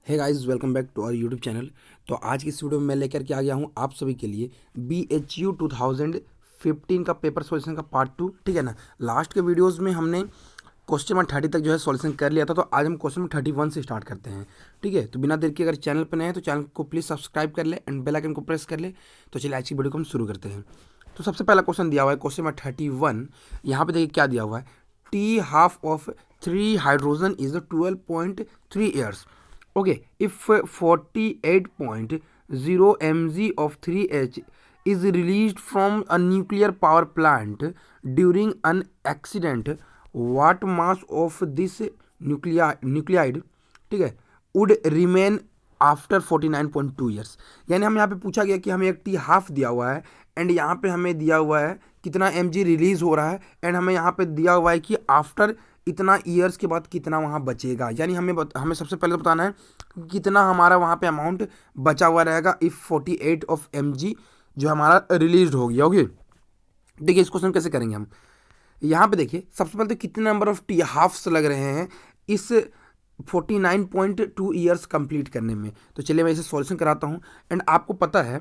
Hey guys, welcome back to our YouTube channel. तो आज की इस वीडियो में मैं लेकर के आ गया हूँ आप सभी के लिए BHU 2015 का पेपर सॉल्यूशन का पार्ट 2। ठीक है ना। लास्ट के वीडियोस में हमने क्वेश्चन नंबर 30 तक जो है सॉल्यूशन कर लिया था, तो आज हम क्वेश्चन नंबर 31 से स्टार्ट करते हैं। ठीक है, तो बिना देर के अगर चैनल पर नए हैं तो चैनल को प्लीज़ सब्सक्राइब कर ले एंड बेल आइकन को प्रेस कर ले। तो चलिए आज की वीडियो को हम शुरू करते हैं। तो सबसे पहला क्वेश्चन दिया हुआ है क्वेश्चन नंबर 31। यहाँ पे देखिए क्या दिया हुआ है, T half of 3 hydrogen is 12.3 years. Okay, if 48.0 mg of 3H is released from a nuclear power plant during an accident, what mass of this nuclide, ठीक है, would remain आफ्टर 49.2 ईयर्स। यानी हम यहाँ पे पूछा गया कि हमें एक टी हाफ दिया हुआ है एंड यहाँ पे हमें दिया हुआ है कितना mg रिलीज हो रहा है एंड हमें यहाँ पे दिया हुआ है कि आफ्टर इतना ईयर्स के बाद कितना वहाँ बचेगा। यानी हमें सबसे पहले बताना है कितना हमारा वहाँ पे अमाउंट बचा हुआ रहेगा इफ़ 48 ऑफ mg जो हमारा रिलीज हो गया। ओके, देखिए इस क्वेश्चन कैसे करेंगे हम। यहाँ पे देखिए सबसे पहले तो कितने नंबर ऑफ टी हाफ्स लग रहे हैं इस 49.2 ईयर्स कंप्लीट करने में। तो चलिए मैं इसे सॉल्यूशन कराता हूँ एंड आपको पता है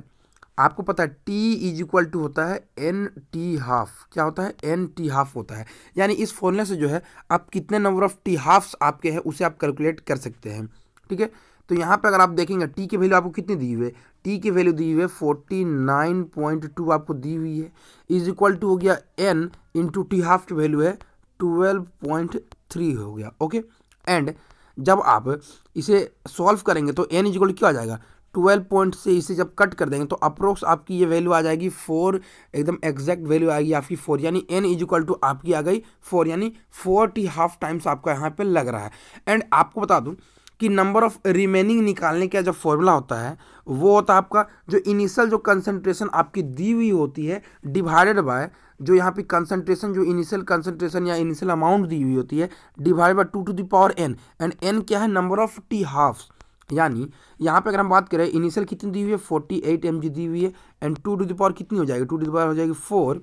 टी इज इक्वल टू होता है एन टी हाफ। क्या होता है? एन टी हाफ होता है। यानी इस फॉर्मूले से जो है आप कितने नंबर ऑफ टी हाफ्स आपके हैं उसे आप कैलकुलेट कर सकते हैं। ठीक है, तो यहाँ पे अगर आप देखेंगे टी की वैल्यू आपको कितनी दी हुई है, टी की वैल्यू दी हुई है 49.2 आपको दी हुई है, इज इक्वल टू हो गया एन इंटू टी हाफ की वैल्यू है 12.3 हो गया। ओके, एंड जब आप इसे सॉल्व करेंगे तो एन इज इक्वल टू क्या आ जाएगा, 12 पॉइंट से इसे जब कट कर देंगे तो अप्रोक्स आपकी ये वैल्यू आ जाएगी 4, एकदम एग्जैक्ट वैल्यू आएगी आपकी 4। यानी एन इज इक्वल टू आपकी आ गई 4, यानी 40 हाफ टाइम्स आपका यहाँ पे लग रहा है। एंड आपको बता दूं कि नंबर ऑफ रिमेनिंग निकालने का जो फॉर्मूला होता है वो होता है आपका जो इनिशियल जो कंसंट्रेशन आपकी दी हुई होती है डिवाइडेड बाय जो यहाँ पे कंसंट्रेशन जो इनिशियल कंसंट्रेशन या इनिशियल अमाउंट दी हुई होती है divided by 2 to the power n। And n क्या है? Number of t halves. यानी यहाँ पे अगर हम बात करें इनिशियल कितनी दी हुई है 48 mg दी हुई है एंड 2 टू द पावर कितनी हो जाएगी, 2 टू द पावर हो जाएगी 4।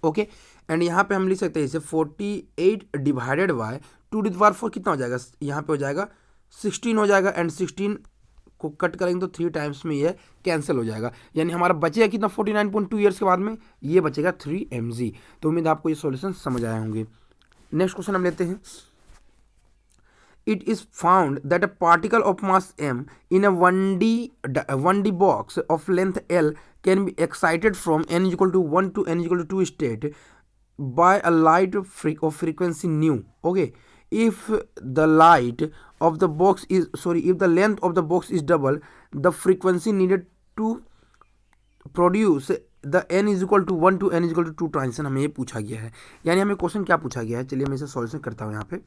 ओके, एंड यहाँ पे हम लिख सकते हैं इसे 48 divided by 2 to the power 4 कितना हो जाएगा, यहाँ पे हो जाएगा 16 हो जाएगा एंड 16 को कट करेंगे तो 3 टाइम्स में ये कैंसिल हो जाएगा। यानी हमारा बचेगा कितना 49.2 ईयर्स के बाद में, ये बचेगा 3 mg। तो उम्मीद आपको ये सॉल्यूशन समझ आए होंगे। नेक्स्ट क्वेश्चन हम लेते हैं। It is found that a particle of mass m in a 1D box of length L can be excited from n is equal to 1 to n is equal to 2 state by a light of frequency nu. Okay, if the light of the box is if the length of the box is double, the frequency needed to produce the n is equal to 1 to n is equal to 2 transition हमें ये पूछा गया है। यानी हमें question क्या पूछा गया है, चलिए मैं इसे सॉल्यूशन करता हूँ। यहाँ पे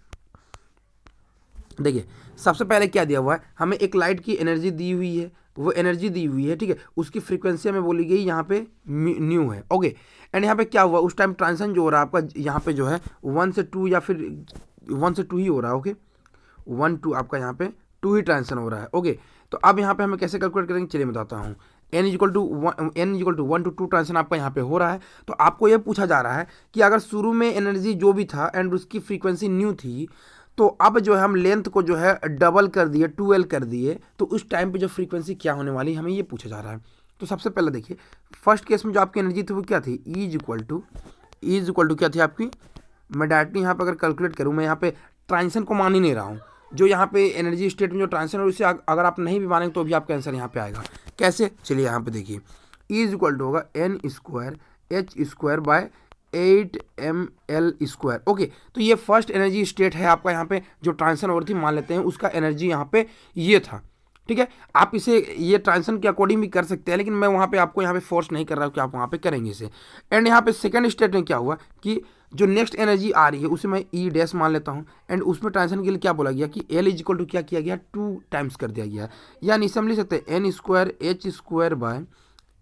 देखिए सबसे पहले क्या दिया हुआ है, हमें एक लाइट की एनर्जी दी हुई है, वो एनर्जी दी हुई है। ठीक है, उसकी फ्रीक्वेंसी हमें बोली गई यहाँ पे न्यू है। ओके, एंड यहाँ पे क्या हुआ उस टाइम ट्रांजिशन जो हो रहा है आपका यहाँ पे जो है 1 से 2 या फिर 1 से 2 ही हो रहा है। ओके, 1 2 आपका यहाँ पे 2 ही ट्रांजिशन हो रहा है। ओके, तो अब यहाँ पे हमें कैसे कैलकुलेट करेंगे, चलिए बताता हूँ। n equal to 1 to 2 transition आपका यहाँ पे हो रहा है। तो आपको ये पूछा जा रहा है कि अगर शुरू में एनर्जी जो भी था एंड उसकी फ्रीक्वेंसी न्यू थी, तो अब जो है हम लेंथ को जो है डबल कर दिए, 2l कर दिए, तो उस टाइम पे जो फ्रीक्वेंसी क्या होने वाली हमें ये पूछा जा रहा है। तो सबसे पहले देखिए फर्स्ट केस में जो आपकी एनर्जी थी वो क्या थी, इज इक्वल टू क्या थी आपकी, मैं डायरेक्टली यहाँ पे अगर कैलकुलेट करूँ, मैं यहाँ पे ट्रांजिशन को मान ही नहीं रहा हूँ, जो यहाँ पे एनर्जी स्टेट में जो ट्रांजिशन है उसे अगर आप नहीं भी मानेंगे तो भी आपका आंसर यहाँ पे आएगा। कैसे, चलिए यहाँ पे देखिए इज इक्वल टू होगा n square h square by 8ml square. Okay, तो ये फर्स्ट एनर्जी स्टेट है आपका, यहाँ पे जो ट्रांजिशन हो रही थी मान लेते हैं उसका एनर्जी यहाँ पे ये था। ठीक है, आप इसे ये ट्रांजिशन के अकॉर्डिंग भी कर सकते हैं, लेकिन मैं वहाँ पे आपको यहाँ पे फोर्स नहीं कर रहा हूँ कि आप वहाँ पे करेंगे इसे। एंड यहाँ पे सेकंड स्टेट में क्या हुआ कि जो नेक्स्ट एनर्जी आ रही है उसे मैं ई डैश मान लेता हूँ एंड उसमें ट्रांजिशन के लिए क्या बोला गया कि एल इज इक्वल टू क्या किया गया 2 टाइम्स कर दिया गया। यानी इसे हम लिख सकते हैं n square h square by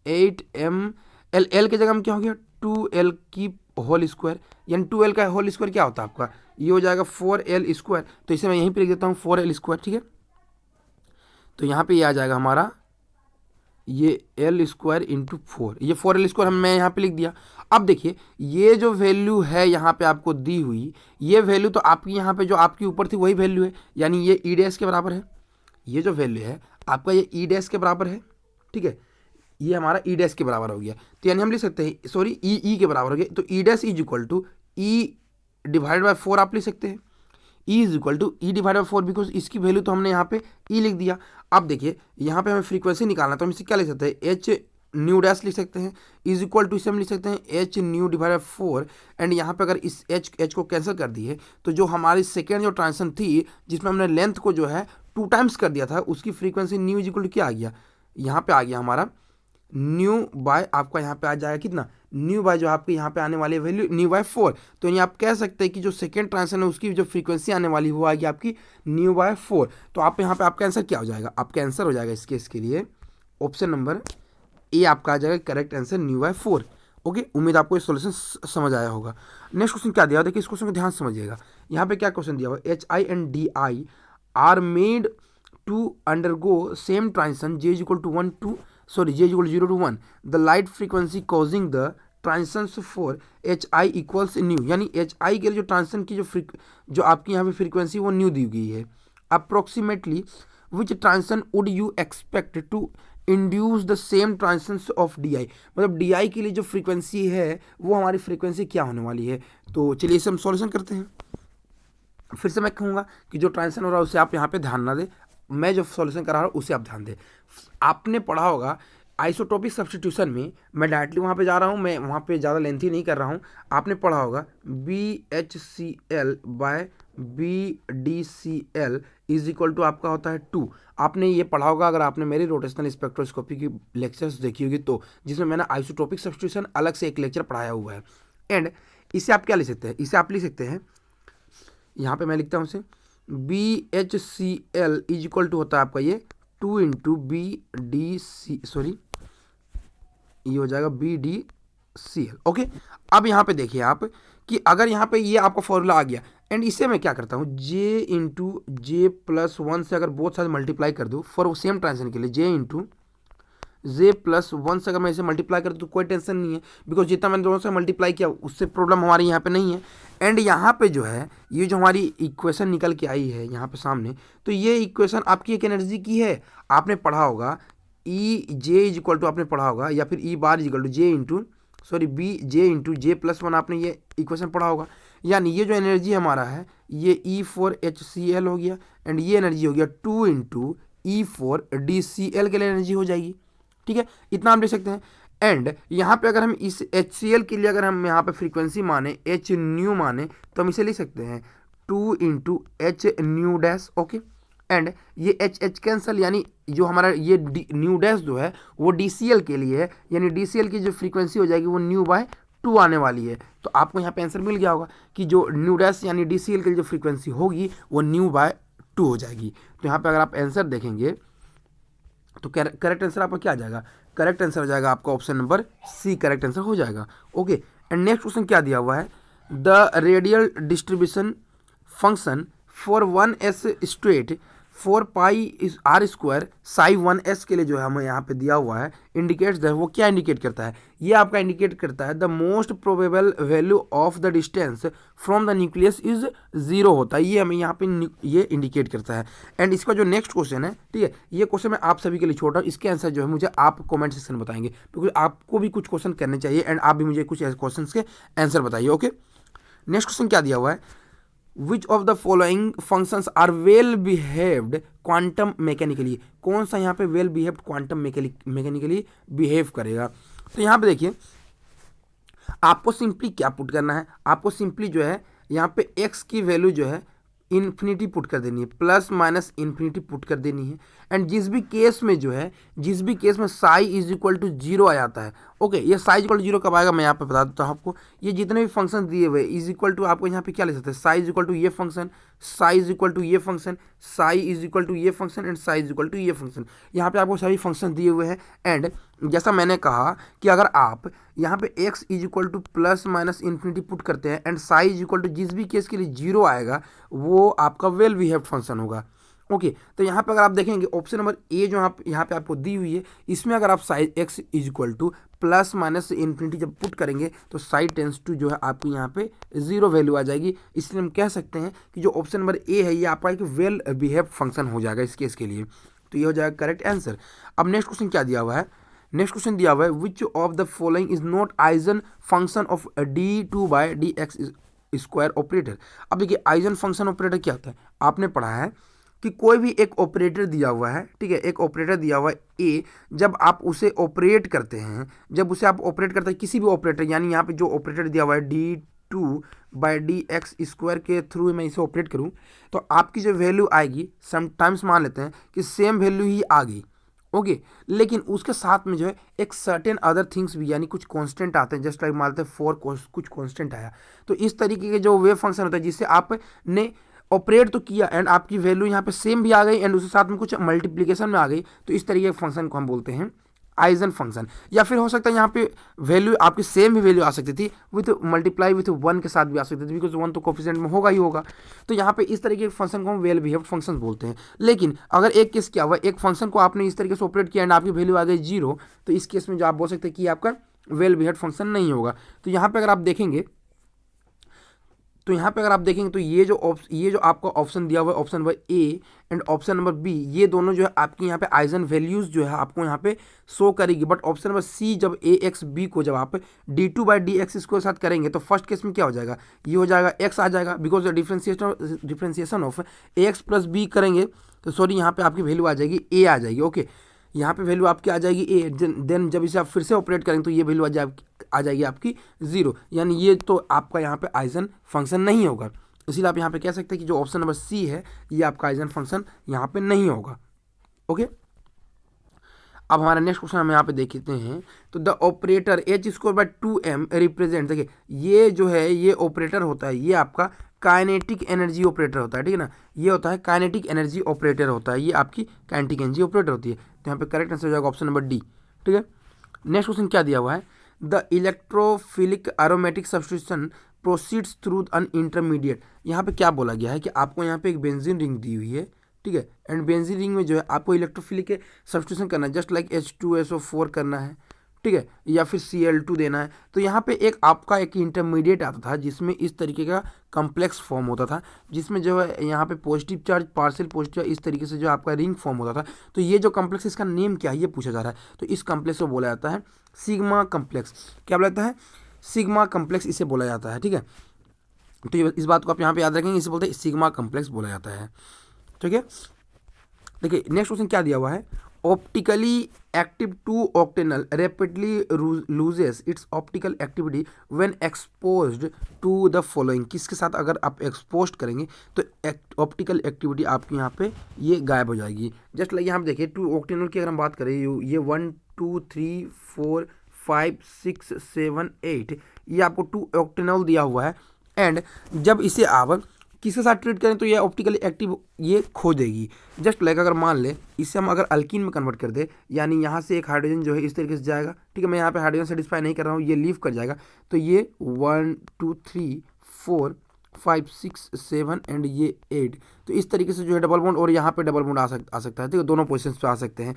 8ml, l की जगह हम क्या हो गया 2l की होल स्क्वायर, यानी 2l का होल स्क्वायर क्या होता है आपका, ये हो जाएगा 4l स्क्वायर। तो इसे मैं यहीं पे लिख देता हूँ 4l स्क्वायर। ठीक है, तो यहाँ पे ये आ जाएगा हमारा ये l स्क्वायर इंटू 4, ये 4l स्क्वायर मैं यहाँ पे लिख दिया। अब देखिए ये जो वैल्यू है यहाँ पे आपको दी हुई, ये वैल्यू तो आपकी यहाँ पे जो आपकी ऊपर थी वही वैल्यू है, यानी ये ई डैश के बराबर है। ये जो वैल्यू है आपका ये ई डैश के बराबर है, ठीक है, ये हमारा ई डैश के बराबर हो गया। तो यानी हम लिख सकते हैं, सॉरी ई के बराबर हो गया, तो e dash is equal to e divide by 4 आप लिख सकते हैं। E is equal to e divide by 4, because इसकी वैल्यू तो हमने यहाँ पे ई लिख दिया। अब देखिए यहाँ पे हमें फ्रीक्वेंसी निकालना, तो हम इसे क्या लिख सकते हैं, एच न्यू डैश लिख सकते हैं, इज इक्वल टू इसे हम लिख सकते हैं H nu divide by 4। And यहाँ पे अगर इस एच को कैंसिल कर दिए तो जो हमारी सेकेंड जो ट्रांजिशन थी जिसमें हमने लेंथ को जो है 2 टाइम्स कर दिया था, उसकी frequency nu is equal to क्या आ गया, यहाँ पे आ गया हमारा न्यू बाय, आपका यहाँ पे आ जाएगा कितना, न्यू बाय जो आपके यहाँ पे आने वाली वैल्यू न्यू बाय 4। तो ये आप कह सकते हैं कि जो सेकेंड ट्रांजिशन है उसकी जो फ्रीक्वेंसी आने वाली वो आएगी आपकी न्यू बाय 4। तो आप यहाँ पे आपका आंसर क्या हो जाएगा, आपका आंसर हो जाएगा इस केस के लिए ऑप्शन नंबर ए आपका आ जाएगा correct answer nu by 4। Okay, उम्मीद आपको ये सॉल्यूशन समझ आया होगा। नेक्स्ट क्वेश्चन क्या दिया हुआ, देखिए इस क्वेश्चन को ध्यान से समझिएगा। यहाँ पे क्या क्वेश्चन दिया हुआ, H I and D I are made to undergo same transition J is equal to 1 to sorry j is equal to 0 to 1, the light frequency causing the transitions for hi equals new, यानी hi के लिए जो transition की जो आपकी यहाँ पे frequency वो न्यू दी गई है। Approximately which transition would you expect to induce the same transitions of D I, मतलब डी आई के लिए जो फ्रीक्वेंसी है वो हमारी फ्रीक्वेंसी क्या होने वाली है। तो चलिए इसे हम सॉल्यूशन करते हैं। फिर से मैं कहूँगा कि जो ट्रांजिशन हो रहा है उसे आप यहाँ पे ध्यान ना दें, मैं जो सॉल्यूशन करा रहा हूँ उसे आप ध्यान दें। आपने पढ़ा होगा आइसोटोपिक सब्स्टिट्यूशन में, मैं डायरेक्टली वहाँ पे जा रहा हूँ, मैं वहाँ पे ज़्यादा लेंथी नहीं कर रहा हूँ। आपने पढ़ा होगा BHCl by BDCl is equal to आपका होता है 2। आपने ये पढ़ा होगा अगर आपने मेरी रोटेशनल स्पेक्ट्रोस्कोपी की लेक्चर्स देखी होगी तो, जिसमें मैंने आइसोटोपिक सब्स्टिट्यूशन अलग से एक लेक्चर पढ़ाया हुआ है। एंड इसे आप क्या लिख सकते हैं, इसे आप लिख सकते हैं, यहाँ पे मैं लिखता हूँ इसे BHCl इज इक्वल टू होता है आपका ये 2 इंटू BDC, सॉरी ये हो जाएगा BDCl। ओके, अब यहाँ पे देखिए आप कि अगर यहाँ पे ये आपका फॉर्मूला आ गया एंड इसे मैं क्या करता हूँ J इंटू J प्लस 1 से अगर बहुत सारे मल्टीप्लाई कर दूँ फॉर सेम ट्रांजिशन के लिए, J इंटू J प्लस 1 से अगर मैं इसे मल्टीप्लाई कर दूँ तो कोई टेंशन नहीं है, बिकॉज जितना मैंने दोनों से मल्टीप्लाई किया उससे प्रॉब्लम हमारी यहाँ पे नहीं है। एंड यहाँ पे जो है ये जो हमारी इक्वेशन निकल के आई है यहाँ पे सामने, तो ये इक्वेशन आपकी एक एनर्जी की है। आपने पढ़ा होगा E J is equal to, आपने पढ़ा होगा, या फिर E bar is equal to J into sorry B J into J plus 1, आपने ये इक्वेशन पढ़ा होगा। यानी ये जो एनर्जी हमारा है ये E4HCl हो गया एंड ये एनर्जी हो गया 2 इंटू E4DCl के लिए एनर्जी हो जाएगी। ठीक है, इतना हम लिख सकते हैं। एंड यहाँ पे अगर हम इस HCl के लिए अगर हम यहाँ पे फ्रीक्वेंसी माने एच न्यू माने तो हम इसे लिख सकते हैं 2 into H new dash. Okay, and ये एच कैंसल, यानी जो हमारा ये न्यू डैश जो है वो DCl के लिए है, यानी DCl की जो फ्रीक्वेंसी हो जाएगी वो न्यू बाय 2 आने वाली है। तो आपको यहाँ पे आंसर मिल गया होगा कि जो न्यू डैश यानी DCl की जो फ्रीक्वेंसी होगी वो न्यू बाय 2 हो जाएगी। तो यहाँ पे अगर आप आंसर देखेंगे तो करेक्ट आंसर आपका क्या आ जाएगा, करेक्ट आंसर हो जाएगा आपका option number C, correct answer हो जाएगा। ओके, एंड नेक्स्ट क्वेश्चन क्या दिया हुआ है, the radial distribution function for 1s straight 4 pi r square psi 1s के लिए जो है हमें यहाँ पे दिया हुआ है इंडिकेट्स द, वो क्या इंडिकेट करता है, ये आपका इंडिकेट करता है the most probable value of the distance from the nucleus is 0 होता है, ये हमें यहाँ पे ये इंडिकेट करता है। एंड इसका जो नेक्स्ट क्वेश्चन है, ठीक है, ये क्वेश्चन मैं आप सभी के लिए छोड़ रहा हूँ, इसके आंसर जो है मुझे आप कॉमेंट सेक्शन में बताएंगे, क्योंकि आपको भी कुछ क्वेश्चन करने चाहिए एंड आप भी मुझे कुछ ऐसे क्वेश्चन के आंसर बताइए। ओके, नेक्स्ट क्वेश्चन क्या दिया हुआ है, which of the following functions are well behaved quantum mechanically, कौन सा यहाँ पे well behaved quantum mechanically behave करेगा। तो यहाँ पे देखिए आपको सिंपली क्या पुट करना है, आपको सिंपली जो है यहाँ पे x की वैल्यू जो है इन्फिनिटी पुट कर देनी है, प्लस माइनस इन्फिनिटी पुट कर देनी है। एंड जिस भी केस में जो है, जिस भी केस में साई इज इक्वल टू 0 आ जाता है, ओके, ये साई इज इक्वल टू 0 कब आएगा मैं यहाँ पे बता देता हूँ आपको। ये जितने भी फंक्शन दिए हुए इज इक्वल टू, आपको यहाँ पे क्या ले सकते हैं, साई इज इक्वल टू ये function, psi is equal to ये function, psi is equal to ये function and psi is equal to ये फंक्शन, यहाँ पे आपको सभी फंक्शन दिए हुए हैं। एंड जैसा मैंने कहा कि अगर आप यहाँ पे x is equal to plus minus infinity put करते हैं and psi is equal to जिस भी केस के लिए 0 आएगा वो आपका वेल बिहेव्ड फंक्शन होगा। ओके तो यहाँ पे अगर आप देखेंगे ऑप्शन नंबर ए जो आप यहाँ पे आपको दी हुई है, इसमें अगर आप side x is equal to plus minus infinity जब पुट करेंगे तो साइड टेंस टू जो है आपको यहाँ पे जीरो वैल्यू आ जाएगी। इसलिए हम कह सकते हैं कि जो ऑप्शन नंबर ए है ये आपका एक वेल बिहेव फंक्शन हो जाएगा इस केस के लिए। तो ये हो जाएगा करेक्ट आंसर। अब नेक्स्ट क्वेश्चन क्या दिया हुआ है, नेक्स्ट क्वेश्चन दिया हुआ है which of the following is not eigen function of d2/dx square operator. अब देखिए आइजन फंक्शन ऑपरेटर क्या होता है, आपने पढ़ा है कि कोई भी एक ऑपरेटर दिया हुआ है, ठीक है, एक ऑपरेटर दिया हुआ है ए, जब आप उसे ऑपरेट करते हैं, जब उसे आप ऑपरेट करते हैं किसी भी ऑपरेटर, यानी यहाँ पे जो ऑपरेटर दिया हुआ है d2/dx स्क्वायर के थ्रू मैं इसे ऑपरेट करूँ तो आपकी जो वैल्यू आएगी, समटाइम्स मान लेते हैं कि सेम वैल्यू ही आ गई, ओके लेकिन उसके साथ में जो है एक सर्टेन अदर थिंग्स भी, यानी कुछ कांस्टेंट आते हैं, जस्ट लाइक मानते हैं फॉर कुछ कांस्टेंट आया। तो इस तरीके के जो वेव फंक्शन होता है जिससे आपने ऑपरेट तो किया एंड आपकी वैल्यू यहाँ पे सेम भी आ गई एंड उसके साथ में कुछ मल्टीप्लिकेशन में आ गई, तो इस तरीके के फंक्शन को हम बोलते हैं आइजन फंक्शन। या फिर हो सकता है यहाँ पे वैल्यू आपकी सेम भी वैल्यू आ सकती थी विथ मल्टीप्लाई विथ 1 के साथ भी आ सकती थी, बिकॉज 1 तो कोफिशिएंट में होगा ही होगा। तो यहाँ पे इस तरीके के फंक्शन को हम वेल बिहेव्ड फंक्शन बोलते हैं। लेकिन अगर एक केस क्या हुआ, एक फंक्शन को आपने इस तरीके से ऑपरेट किया एंड आपकी वैल्यू आ गई 0, तो इस केस में जो आप बोल सकते हैं कि आपका वेल बिहेव्ड फंक्शन नहीं होगा। तो यहाँ पे अगर आप देखेंगे तो ये जो आपका ऑप्शन दिया हुआ है, option number A and option number B, ये दोनों जो है आपकी यहाँ पे आइजन वैल्यूज जो है आपको यहाँ पे शो करेगी। बट ऑप्शन नंबर सी जब ए एक्स बी को जब आप d2/dx इसको साथ करेंगे तो फर्स्ट केस में क्या हो जाएगा, ये हो जाएगा x आ जाएगा, because differentiation of a x plus b करेंगे तो सॉरी यहाँ पे आपकी वैल्यू आ जाएगी ए आ जाएगी। ओके यहाँ पे वैल्यू आपकी आ जाएगी ए, देन जब इसे आप फिर से ऑपरेट करेंगे तो ये वैल्यू आ जाएगी आपकी 0, यानी ये तो आपका यहाँ पे आइजन फंक्शन नहीं होगा। इसीलिए आप यहाँ पे कह सकते हैं कि जो ऑप्शन नंबर सी है ये आपका आइजन फंक्शन यहाँ पे नहीं होगा। ओके अब हमारा नेक्स्ट क्वेश्चन हम यहाँ पे देखते हैं। तो द ऑपरेटर h²/2m रिप्रेजेंट, देखिए ये जो है ये ऑपरेटर होता है, ये आपका काइनेटिक एनर्जी ऑपरेटर होता है, ठीक है ना, ये होता है काइनेटिक एनर्जी ऑपरेटर होता है, ये आपकी काइनेटिक एनर्जी ऑपरेटर होती है। तो यहाँ पे करेक्ट आंसर हो जाएगा ऑप्शन नंबर डी, ठीक है। नेक्स्ट क्वेश्चन क्या दिया हुआ है, the electrophilic aromatic substitution proceeds through an intermediate. यहाँ पे क्या बोला गया है कि आपको यहाँ पे एक बेंजीन रिंग दी हुई है, ठीक है, एंड बेंजीन रिंग में जो है आपको इलेक्ट्रोफिलिक के सब्स्टिट्यूशन करना है, जस्ट लाइक H2SO4 करना है, ठीक है, या फिर Cl2 देना है। तो यहाँ पे एक आपका एक इंटरमीडिएट आता था जिसमें इस तरीके का कम्प्लेक्स फॉर्म होता था, जिसमें जो है यहाँ पे पॉजिटिव चार्ज पार्शियल पॉजिटिव इस तरीके से जो आपका रिंग फॉर्म होता था। तो ये जो कम्प्लेक्स, इसका नेम क्या है ये पूछा जा रहा है। तो इस कम्प्लेक्स को बोला जाता है सिग्मा कम्प्लेक्स। क्या बोला जाता है, सिग्मा कम्प्लेक्स इसे बोला जाता है, ठीक है। तो इस बात को आप यहाँ पे याद रखेंगे, इसे बोलते हैं सिग्मा कम्प्लेक्स बोला जाता है, ठीक है। देखिए नेक्स्ट क्वेश्चन क्या दिया हुआ है, optically active 2 octanal rapidly loses its optical activity when exposed to the following. किसके साथ अगर आप एक्सपोज करेंगे तो ऑप्टिकल एक्टिविटी आपकी यहाँ पे ये गायब हो जाएगी। जस्ट लाइक यहाँ पे देखिए 2 ऑक्टेनल की अगर हम बात करें, ये 1 2 3 4 5 6 7 8, ये आपको 2 ऑक्टेनल दिया हुआ है एंड जब इसे आप किसके साथ ट्रीट करें तो ये ऑप्टिकली एक्टिव ये खो देगी। जस्ट लाइक अगर मान ले इसे हम अगर अल्कीन में कन्वर्ट कर दे, यानी यहाँ से एक हाइड्रोजन जो है इस तरीके से जाएगा, ठीक है, मैं यहाँ पे हाइड्रोजन सेटिस्फाई नहीं कर रहा हूँ, ये लीव कर जाएगा, तो ये 1 2 3 4 5 6 7 एंड ये 8, तो इस तरीके से जो है डबल बॉन्ड और यहाँ पे डबल बॉन्ड आ सकता है, ठीक है, दोनों पोजिशन पे आ सकते हैं।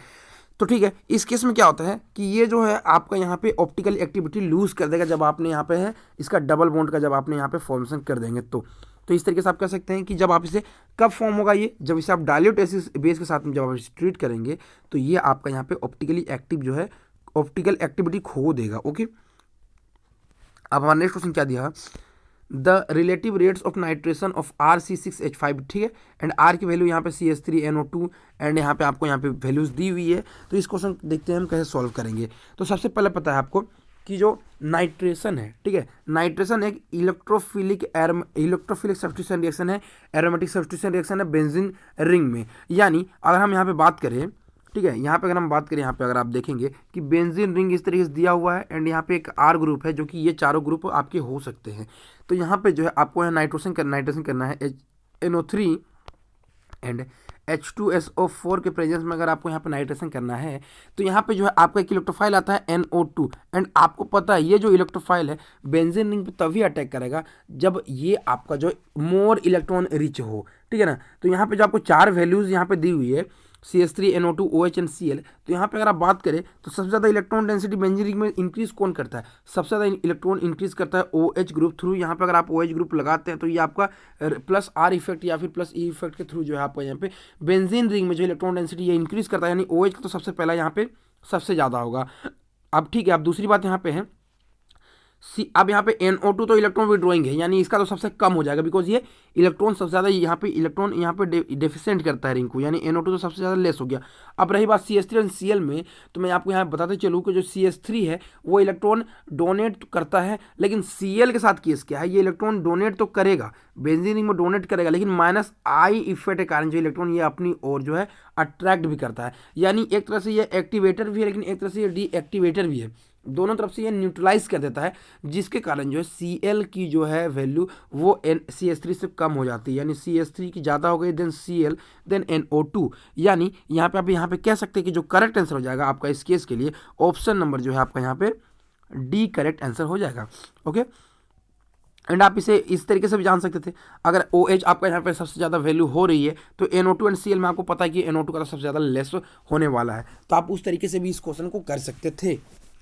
तो ठीक है, इस केस में क्या होता है कि ये जो है आपका यहाँ पे ऑप्टिकल एक्टिविटी लूज कर देगा जब आपने यहाँ पे है इसका डबल बॉन्ड का जब आपने यहाँ पे फॉर्मेशन कर देंगे। तो इस तरीके से आप कह सकते हैं कि जब आप इसे कब फॉर्म होगा, ये जब इसे आप डाइल्यूट एसिड बेस के साथ में जब आप इसे ट्रीट करेंगे तो ये आपका यहाँ पे ऑप्टिकली एक्टिव जो है ऑप्टिकल एक्टिविटी खो देगा। ओके अब हमारा नेक्स्ट क्वेश्चन क्या दिया, the relative rates of nitration of RC6H5, ठीक है, एंड R की वैल्यू यहाँ पे CH3NO2 एंड यहाँ पे आपको यहाँ पे वैल्यूज दी हुई है। तो इस क्वेश्चन देखते हैं हम कैसे सॉल्व करेंगे। तो सबसे पहले पता है आपको कि जो नाइट्रेशन है, ठीक है, नाइट्रेशन एक इलेक्ट्रोफिलिक सब्स्टिट्यूशन रिएक्शन है, एरोमेटिक सब्स्टिट्यूशन रिएक्शन है बेंजीन रिंग में। यानी अगर हम यहाँ पे बात करें, ठीक है, यहाँ पे अगर हम बात करें, यहाँ पे अगर आप देखेंगे कि बेंजीन रिंग इस तरीके से दिया हुआ है एंड यहाँ पे एक R ग्रुप है, जो कि ये चारों ग्रुप आपके हो सकते हैं। तो यहाँ पे जो है आपको यहाँ नाइट्रेशन करना है NO3 एंड H2SO4 के प्रेजेंस में अगर आपको यहाँ पे नाइट्रेशन करना है तो यहाँ पे जो है आपका एक इलेक्ट्रोफाइल आता है NO2। एंड आपको पता है ये जो इलेक्ट्रोफाइल है बेंजीन रिंग पे तभी अटैक करेगा जब ये आपका जो मोर इलेक्ट्रॉन रिच हो, ठीक है ना। तो यहाँ पे जो आपको 4 वैल्यूज यहाँ पे दी हुई है CH3, NO2, OH and Cl। तो यहाँ पे अगर आप बात करें तो सबसे ज़्यादा इलेक्ट्रॉन डेंसिटी बेंजीन रिंग में इंक्रीज कौन करता है? सबसे ज़्यादा इलेक्ट्रॉन इंक्रीज करता है OH ग्रुप थ्रू। यहाँ पे अगर आप OH ग्रुप लगाते हैं तो ये आपका प्लस R इफेक्ट या फिर प्लस E इफेक्ट के थ्रू जो है आपको यहाँ पे बेंजीन रिंग में जो इलेक्ट्रॉन डेंसिटी ये इंक्रीज करता है, यानी OH का तो सबसे पहला यहाँ पे सबसे ज़्यादा होगा। अब ठीक है, अब दूसरी बात यहाँ पे है अब यहाँ पे NO2 तो इलेक्ट्रॉन विड्रॉइंग है, यानी इसका तो सबसे कम हो जाएगा बिकॉज ये इलेक्ट्रॉन सबसे ज़्यादा यहाँ पे इलेक्ट्रॉन यहाँ पे डेफिशिएंट करता है रिंग को, यानी NO2 तो सबसे ज़्यादा लेस हो गया। अब रही बात CH3 और Cl में, तो मैं आपको यहाँ बताते चलूँ कि जो CH3 है वो इलेक्ट्रॉन डोनेट करता है, लेकिन Cl के साथ केस क्या है, ये इलेक्ट्रॉन डोनेट तो करेगा, बेंजीन रिंग में डोनेट करेगा, लेकिन माइनस आई इफेक्ट के कारण जो इलेक्ट्रॉन ये अपनी ओर जो है अट्रैक्ट भी करता है। यानी एक तरह से ये एक्टिवेटर भी है लेकिन एक तरह से ये डीएक्टिवेटर भी है, दोनों तरफ से ये न्यूट्रलाइज कर देता है, जिसके कारण जो है Cl की जो है वैल्यू वो CH3 से कम हो जाती है, यानी CH3 की ज़्यादा हो गई देन Cl देन NO2। यानी यहाँ पे आप यहाँ पे कह सकते हैं कि जो करेक्ट आंसर हो जाएगा आपका इस केस के लिए ऑप्शन नंबर जो है आपका यहाँ पे D करेक्ट आंसर हो जाएगा। ओके, एंड आप इसे इस तरीके से भी जान सकते थे, अगर OH आपका यहाँ पे सबसे ज़्यादा वैल्यू हो रही है तो NO2 एंड Cl में आपको पता है कि NO2 का सबसे ज़्यादा लेस होने वाला है, तो आप उस तरीके से भी इस क्वेश्चन को कर सकते थे।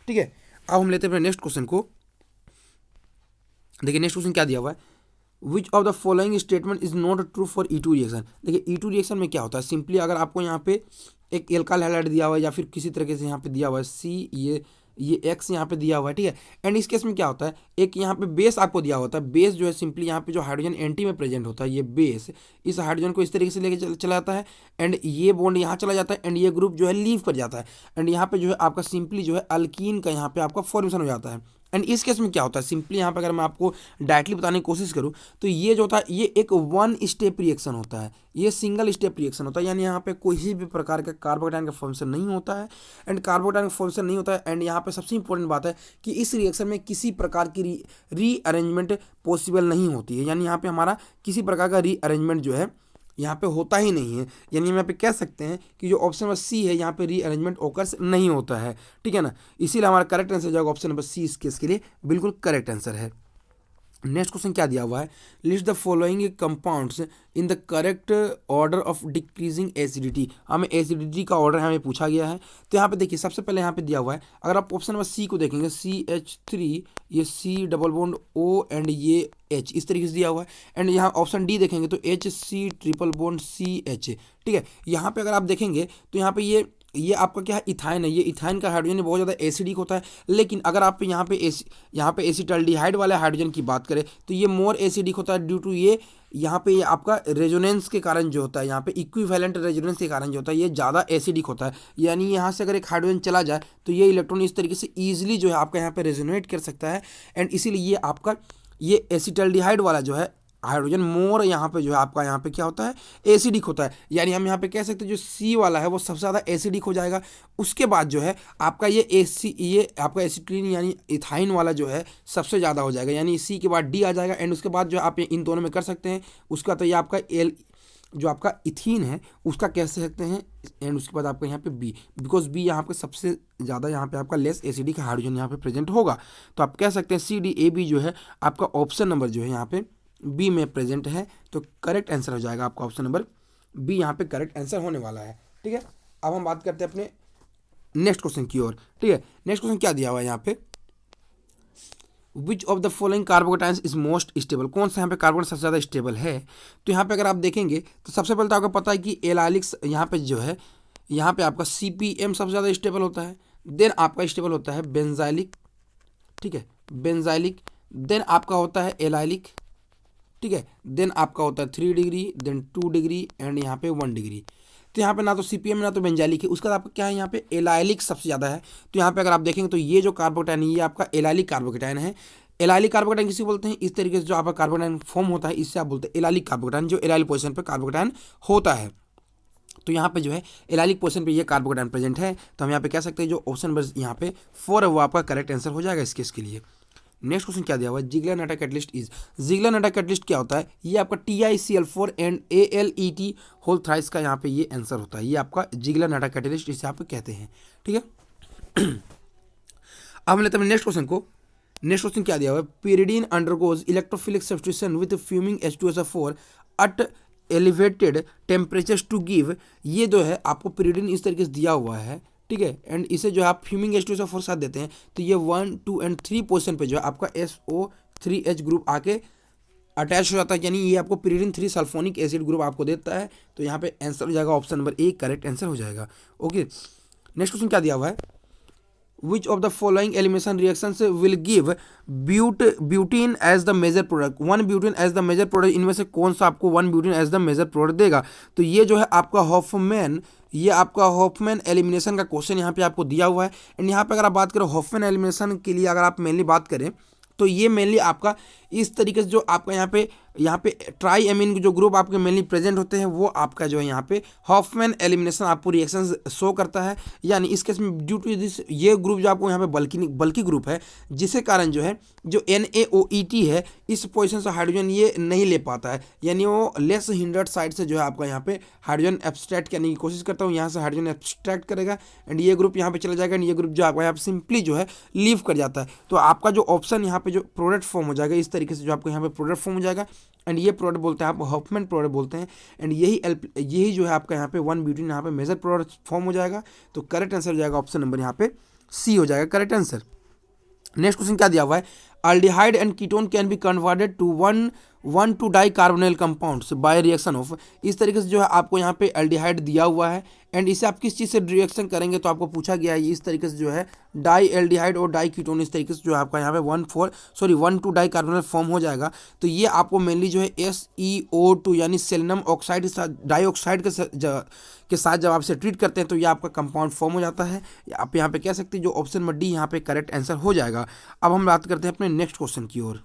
ठीक है, अब हम लेते हैं अपने नेक्स्ट क्वेश्चन को। देखिए नेक्स्ट क्वेश्चन क्या दिया हुआ है, which of the following statement is not true for E2 reaction. देखिए E2 रिएक्शन में क्या होता है, सिंपली अगर आपको यहाँ पे एक एल्काइल हैलाइड दिया हुआ है या फिर किसी तरीके से यहाँ पे दिया हुआ है C, ये X यहाँ पे दिया हुआ है, ठीक है। एंड इस केस में क्या होता है, एक यहाँ पे बेस आपको दिया होता है, बेस जो है सिंपली यहाँ पे जो हाइड्रोजन एंटी में प्रेजेंट होता है, ये बेस इस हाइड्रोजन को इस तरीके से लेके चला जाता है एंड ये बॉन्ड यहाँ चला जाता है एंड ये ग्रुप जो है लीव कर जाता है एंड यहाँ पे जो है आपका सिंपली जो है अल्कीन का यहाँ पे आपका फॉर्मेशन हो जाता है। एंड इस केस में क्या होता है, सिंपली यहाँ पे अगर मैं आपको डायरेक्टली बताने की कोशिश करूँ तो ये जो होता है ये एक 1 स्टेप रिएक्शन होता है, ये सिंगल स्टेप रिएक्शन होता है, यानी यहाँ पे कोई भी प्रकार का कार्बोकेटायन का फॉर्मेशन नहीं होता है एंड कार्बोकेटायन का फॉर्मेशन नहीं होता है। एंड यहाँ पे सबसे इंपॉर्टेंट बात है कि इस रिएक्शन में किसी प्रकार की रीअरेंजमेंट पॉसिबल नहीं होती है, यानी यहाँ पे हमारा किसी प्रकार का रीअरेंजमेंट जो है यहाँ पे होता ही नहीं है, यानी हम यहाँ पे कह सकते हैं कि जो ऑप्शन नंबर C है यहाँ पे रीअरेंजमेंट ओकर्स नहीं होता है, ठीक है ना। इसीलिए हमारा करेक्ट आंसर जाएगा ऑप्शन नंबर C, इस केस के लिए बिल्कुल करेक्ट आंसर है। नेक्स्ट क्वेश्चन क्या दिया हुआ है, list the following compounds in the correct order of decreasing acidity. हमें एसिडिटी का ऑर्डर हमें पूछा गया है, तो यहाँ पे देखिए सबसे पहले यहाँ पे दिया हुआ है, अगर आप ऑप्शन नंबर C को देखेंगे CH3, ये C double bond O and ये H इस तरीके से दिया हुआ है एंड यहाँ ऑप्शन D देखेंगे तो HC ट्रिपल बॉन्ड CH, ठीक है। यहाँ पे अगर आप देखेंगे तो यहाँ पे ये आपका क्या है, इथाइन है, ये इथाइन का हाइड्रोजन बहुत ज़्यादा एसिडिक होता है, लेकिन अगर आप यहाँ पे एसिटाल्डिहाइड वाले हाइड्रोजन की बात करें तो ये मोर एसिडिक होता है ड्यू टू ये यहाँ पे ये आपका रेजोनेंस के कारण जो होता है, यहाँ पे इक्विवेलेंट रेजोनेंस के कारण जो होता है ये ज़्यादा एसिडिक होता है, यानी यहाँ से अगर एक हाइड्रोजन चला जाए तो ये इलेक्ट्रॉन इस तरीके से ईजिली जो है आपका यहाँ पे रेजोनेट कर सकता है एंड इसीलिए ये आपका ये एसिटाल्डिहाइड वाला जो है हाइड्रोजन मोर यहाँ पे जो है आपका यहाँ पे क्या होता है, एसिडिक होता है, यानी हम यहाँ पे कह सकते हैं जो C वाला है वो सबसे ज़्यादा एसिडिक हो जाएगा। उसके बाद जो है आपका ये आपका एसिटिलीन यानी इथाइन वाला जो है सबसे ज़्यादा हो जाएगा, यानी C के बाद D आ जाएगा एंड उसके बाद जो आप इन दोनों में कर सकते हैं उसका तो ये आपका जो आपका इथीन है उसका कह सकते हैं एंड उसके बाद आपका यहाँ पे B, बिकॉज B यहाँ पे सबसे ज़्यादा यहाँ पे आपका लेस एसिडिक हाइड्रोजन यहाँ पे प्रेजेंट होगा, तो आप कह सकते हैं CDAB जो है आपका ऑप्शन नंबर जो है यहाँ पे B में प्रेजेंट है, तो करेक्ट आंसर हो जाएगा आपका ऑप्शन नंबर B यहाँ पे करेक्ट आंसर होने वाला है। ठीक है, अब हम बात करते हैं अपने नेक्स्ट क्वेश्चन की ओर। ठीक है, नेक्स्ट क्वेश्चन क्या दिया हुआ है यहाँ पे, विच of the following carbocations is most stable, कौन सा यहाँ पे कार्बन सबसे ज़्यादा स्टेबल है। तो यहाँ पे अगर आप देखेंगे तो सबसे पहले तो आपको पता है कि एलाइलिक्स यहाँ पे जो है यहाँ पे आपका CPM सबसे ज़्यादा स्टेबल होता है, देन आपका स्टेबल होता है बेंजाइलिक, ठीक है बेंजाइलिक, देन आपका होता है एलाइलिक, ठीक है, देन आपका होता है 3 डिग्री, देन 2 डिग्री एंड यहाँ पे 1 डिग्री। तो यहाँ पे ना तो CPM ना तो बेंजाइलिक है, उसका आपका क्या है यहाँ पे एलाइलिक सबसे ज़्यादा है। तो यहाँ पे अगर आप देखेंगे तो ये जो कार्बोकेटाइन है ये आपका एलाइलिक कार्बोकेटाइन है। एलाइलिक कार्बोकेटाइन किसी बोलते हैं, इस तरीके से जो आपका कार्बोकेटाइन फॉर्म होता है इससे आप बोलते हैं एलाइलिक कार्बोकेटाइन, जो एलाइलिक पोजीशन पे कार्बोकेटाइन होता है। तो यहाँ पे जो है एलाइलिक पोजीशन पे ये कार्बोकेटाइन प्रेजेंट है, तो हम यहाँ पे कह सकते हैं जो ऑप्शन नंबर यहाँ पे 4 है वो आपका करेक्ट आंसर हो जाएगा इस केस के लिए। नेक्स्ट क्वेश्चन क्या दिया हुआ है, जिगलर-नाटा कैटलिस्ट इज, जिगलर-नाटा कैटलिस्ट क्या होता है, ये आपका TiCl4 and ALET whole thrice का यहाँ पे ये आंसर होता है, ये आपका जिगलर-नाटा कैटलिस्ट इसे आप कहते हैं, ठीक है। अब हम लेते हैं नेक्स्ट क्वेश्चन को। नेक्स्ट क्वेश्चन क्या दिया हुआ है, pyridine undergoes electrophilic substitution with fuming H2SO4 at elevated temperatures to give, ये जो है आपको pyridine इस तरीके से दिया हुआ है, ठीक है, एंड इसे जो है आप फ्यूमिंग H2SO4 साथ देते हैं तो ये 1, 2 एंड 3 पोजीशन पे जो है आपका SO3H ग्रुप आके अटैच हो जाता है, यानी ये आपको pyridine 3 सल्फोनिक एसिड ग्रुप आपको देता है। तो यहाँ पे आंसर हो जाएगा ऑप्शन नंबर ए, करेक्ट आंसर हो जाएगा। ओके, नेक्स्ट क्वेश्चन क्या दिया हुआ है, Which of the following elimination reactions will give butene as the major product? One butane as the major product, इनमें से कौन सा आपको one butane as the major product देगा? तो ये जो है आपका हॉफमैन, ये आपका हॉफमैन एलिमिनेशन का क्वेश्चन यहाँ पे आपको दिया हुआ है। एंड यहाँ पे अगर आप बात करें हॉफमैन एलिमिनेशन के लिए, अगर आप मेनली बात करें तो ये मेनली आपका इस तरीके से जो आपका यहाँ पे ट्राई एमीन जो ग्रुप आपके मेनली प्रेजेंट होते हैं वो आपका जो है यहाँ पे हॉफमैन एलिमिनेशन आपको रिएक्शन शो करता है। यानी इस केस में ड्यू टू दिस ये ग्रुप जो आपको यहाँ पे बल्कि ग्रुप है, जिसके कारण जो है जो NaOET है इस पोजीशन से हाइड्रोजन ये नहीं ले पाता है, यानी वो लेस हिंडर्ड साइड से जो है आपका यहाँ पे हाइड्रोजन एब्स्ट्रैक्ट करने की कोशिश करता हूँ, यहाँ से हाइड्रोजन एब्स्ट्रैक्ट करेगा एंड ये ग्रुप यहाँ पे चला जाएगा एंड ये ग्रुप जो आपका यहाँ पे सिंपली जो है लीव कर जाता है। तो आपका जो ऑप्शन यहाँ पे जो प्रोडक्ट फॉर्म हो जाएगा इस तरीके से जो आपको यहाँ पे प्रोडक्ट फॉर्म हो जाएगा एंड ये प्रोडक्ट बोलते हैं आप हॉफमैन प्रोडक्ट बोलते हैं एंड यही जो है आपका यहाँ पे वन ब्यूटेन यहाँ पे मेजर प्रोडक्ट फॉर्म हो जाएगा। तो करेक्ट आंसर हो जाएगा ऑप्शन नंबर यहाँ पे सी हो जाएगा करेक्ट आंसर। नेक्स्ट क्वेश्चन क्या दिया हुआ है, aldehyde and ketone can be converted to one two dicarbonyl compounds by reaction of, इस तरीके से जो है आपको यहाँ पे अल्डिहाइड दिया हुआ है एंड इसे आप किस चीज़ से रिएक्शन करेंगे तो आपको पूछा गया है इस तरीके से जो है डाई एल्डिहाइड और डाई कीटोन इस तरीके से जो है आपका यहाँ पे 1 2 डाई कार्बोनिल फॉर्म हो जाएगा। तो ये आपको मेनली जो है SeO2 यानी सेलेनियम ऑक्साइड के साथ डाइऑक्साइड के साथ जब आपसे ट्रीट करते हैं तो ये आपका कंपाउंड फॉर्म हो जाता है। आप यहाँ पे कह सकते हैं जो ऑप्शन नंबर डी यहाँ पे करेक्ट आंसर हो जाएगा। अब हम बात करते हैं अपने नेक्स्ट क्वेश्चन की ओर।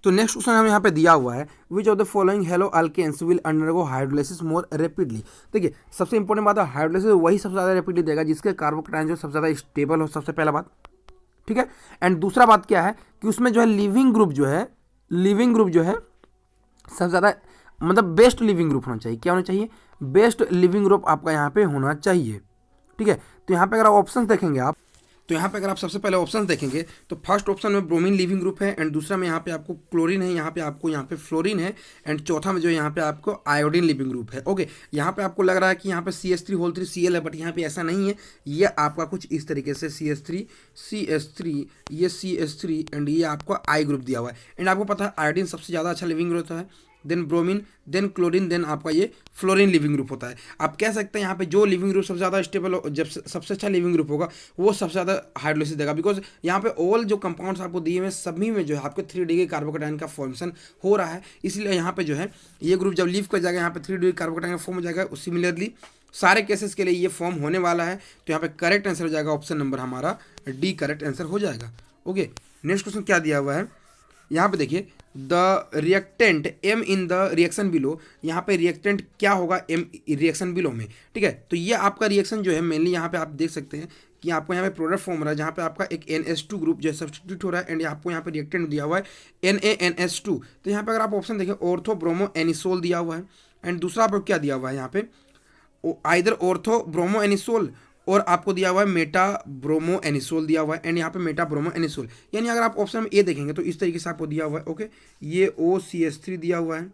तो नेक्स्ट क्वेश्चन हमें यहाँ पे दिया हुआ है, which of the following haloalkanes will undergo hydrolysis more rapidly. देखिए सबसे इंपॉर्टेंट बात है हाइड्रोलाइसिस वही सबसे ज़्यादा रैपिडली देगा जिसके कार्बोकैटायन जो सबसे ज़्यादा स्टेबल हो, सबसे पहला बात, ठीक है। एंड दूसरा बात क्या है कि उसमें जो है लिविंग ग्रुप जो है सबसे ज़्यादा मतलब बेस्ट लिविंग ग्रुप होना चाहिए। क्या होना चाहिए? बेस्ट लिविंग ग्रुप आपका यहाँ पे होना चाहिए, ठीक है। तो यहाँ पे अगर आप ऑप्शन देखेंगे अगर आप सबसे पहले ऑप्शन देखेंगे तो फर्स्ट ऑप्शन में ब्रोमीन लिविंग ग्रुप है एंड दूसरा में यहाँ पे आपको क्लोरीन है, यहाँ पे फ्लोरीन है एंड चौथा में जो यहाँ पे आपको आयोडीन लिविंग ग्रुप है। ओके, यहाँ पे आपको लग रहा है कि यहाँ पे CH3 है, बट यहाँ पे ऐसा नहीं है। ये आपका कुछ इस तरीके से CH3 ये CH3 एंड ये आपको आई ग्रुप दिया हुआ है। एंड आपको पता है आयोडीन सबसे ज़्यादा अच्छा लिविंग ग्रुप होता है, then bromine, then chlorine, then आपका ये फ्लोरीन लिविंग ग्रुप होता है। आप कह सकते हैं यहाँ पे जो लिविंग ग्रुप सबसे ज़्यादा स्टेबल हो, जब सबसे अच्छा लिविंग ग्रुप होगा वो सबसे ज़्यादा हाइड्रोलाइसिस देगा, बिकॉज यहाँ पे ऑल जो कंपाउंड्स आपको दिए हुए सभी में जो है आपके 3 डिग्री कार्बोकैटायन का फॉर्मेशन हो रहा है। इसलिए यहाँ पे जो है ये ग्रुप जब लीव कर जाएगा यहाँ पे 3 डिग्री कार्बोकैटायन का फॉर्म हो जाएगा। सिमिलरली सारे केसेस के लिए ये फॉर्म होने वाला है। तो यहाँ पे करेक्ट आंसर हो जाएगा ऑप्शन नंबर हमारा डी, करेक्ट आंसर हो जाएगा। ओके, नेक्स्ट क्वेश्चन क्या दिया हुआ है, यहाँ पे देखिए the reactant M in the reaction below, यहाँ पे रिएक्टेंट क्या होगा एम रिएक्शन बिलो में, ठीक है। तो ये आपका रिएक्शन जो है मेनली यहाँ पे आप देख सकते हैं कि आपको यहाँ पे प्रोडक्ट फॉर्म हो रहा है जहाँ पे आपका एक NH2 ग्रुप जो है सब्स्टिट्यूट हो रहा है एंड आपको यहाँ पे रिएक्टेंट दिया हुआ है NaNH2। तो यहाँ पे अगर आप ऑप्शन देखें ऑर्थो ब्रोमो एनिसोल दिया हुआ है एंड दूसरा आपको क्या दिया हुआ है यहाँ पे आइदर ऑर्थो ब्रोमो एनिसोल और आपको दिया हुआ है मेटा ब्रोमो एनिसोल दिया हुआ है एंड यहाँ पे मेटा ब्रोमो एनिसोल। यानी अगर आप ऑप्शन में ए देखेंगे तो इस तरीके से आपको दिया हुआ है। ओके, ये OCH3 दिया हुआ है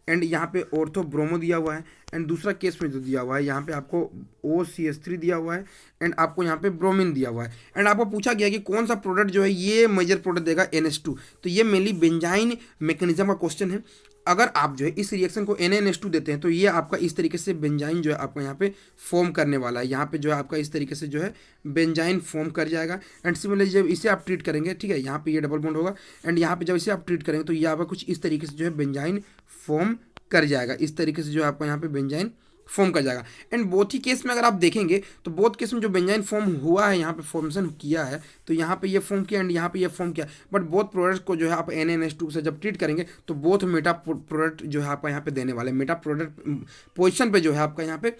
एंड यहाँ पे ऑर्थो ब्रोमो दिया हुआ है एंड दूसरा केस में जो दिया हुआ है यहाँ पे आपको OCH3 दिया हुआ है एंड आपको यहाँ पे ब्रोमीन दिया हुआ है एंड आपको पूछा गया कि कौन सा प्रोडक्ट जो है ये मेजर प्रोडक्ट देगा NH2। तो ये मेनली बेंजाइन मैकेनिज्म का क्वेश्चन है। अगर आप जो है इस रिएक्शन को NaNH2 देते हैं तो ये आपका इस तरीके से बेंजाइन जो है आपका यहाँ पे फॉर्म करने वाला है। यहाँ पे जो है आपका इस तरीके से जो है बेंजाइन फॉर्म कर जाएगा एंड सिमिलरली जब इसे आप ट्रीट करेंगे, ठीक है, यहाँ पे ये डबल बॉन्ड होगा एंड यहाँ पे जब इसे आप ट्रीट करेंगे तो ये आपका कुछ इस तरीके से जो है बेंजाइन फॉर्म कर जाएगा। इस तरीके से जो है आपका यहाँ पे बेंजाइन फॉर्म कर जाएगा एंड बोथ ही केस में अगर आप देखेंगे तो बोथ केस में जो बेंजाइन फॉर्म हुआ है यहाँ पे फॉर्मेशन किया है तो यहाँ पे ये फॉर्म किया एंड यहाँ पे ये फॉर्म किया, बट बोथ प्रोडक्ट को जो है आप NaNH2 से जब ट्रीट करेंगे तो बोथ मेटा प्रोडक्ट जो है आपका यहाँ पे देने वाले मेटा प्रोडक्ट पोजीशन पे जो है आपका यहाँ पे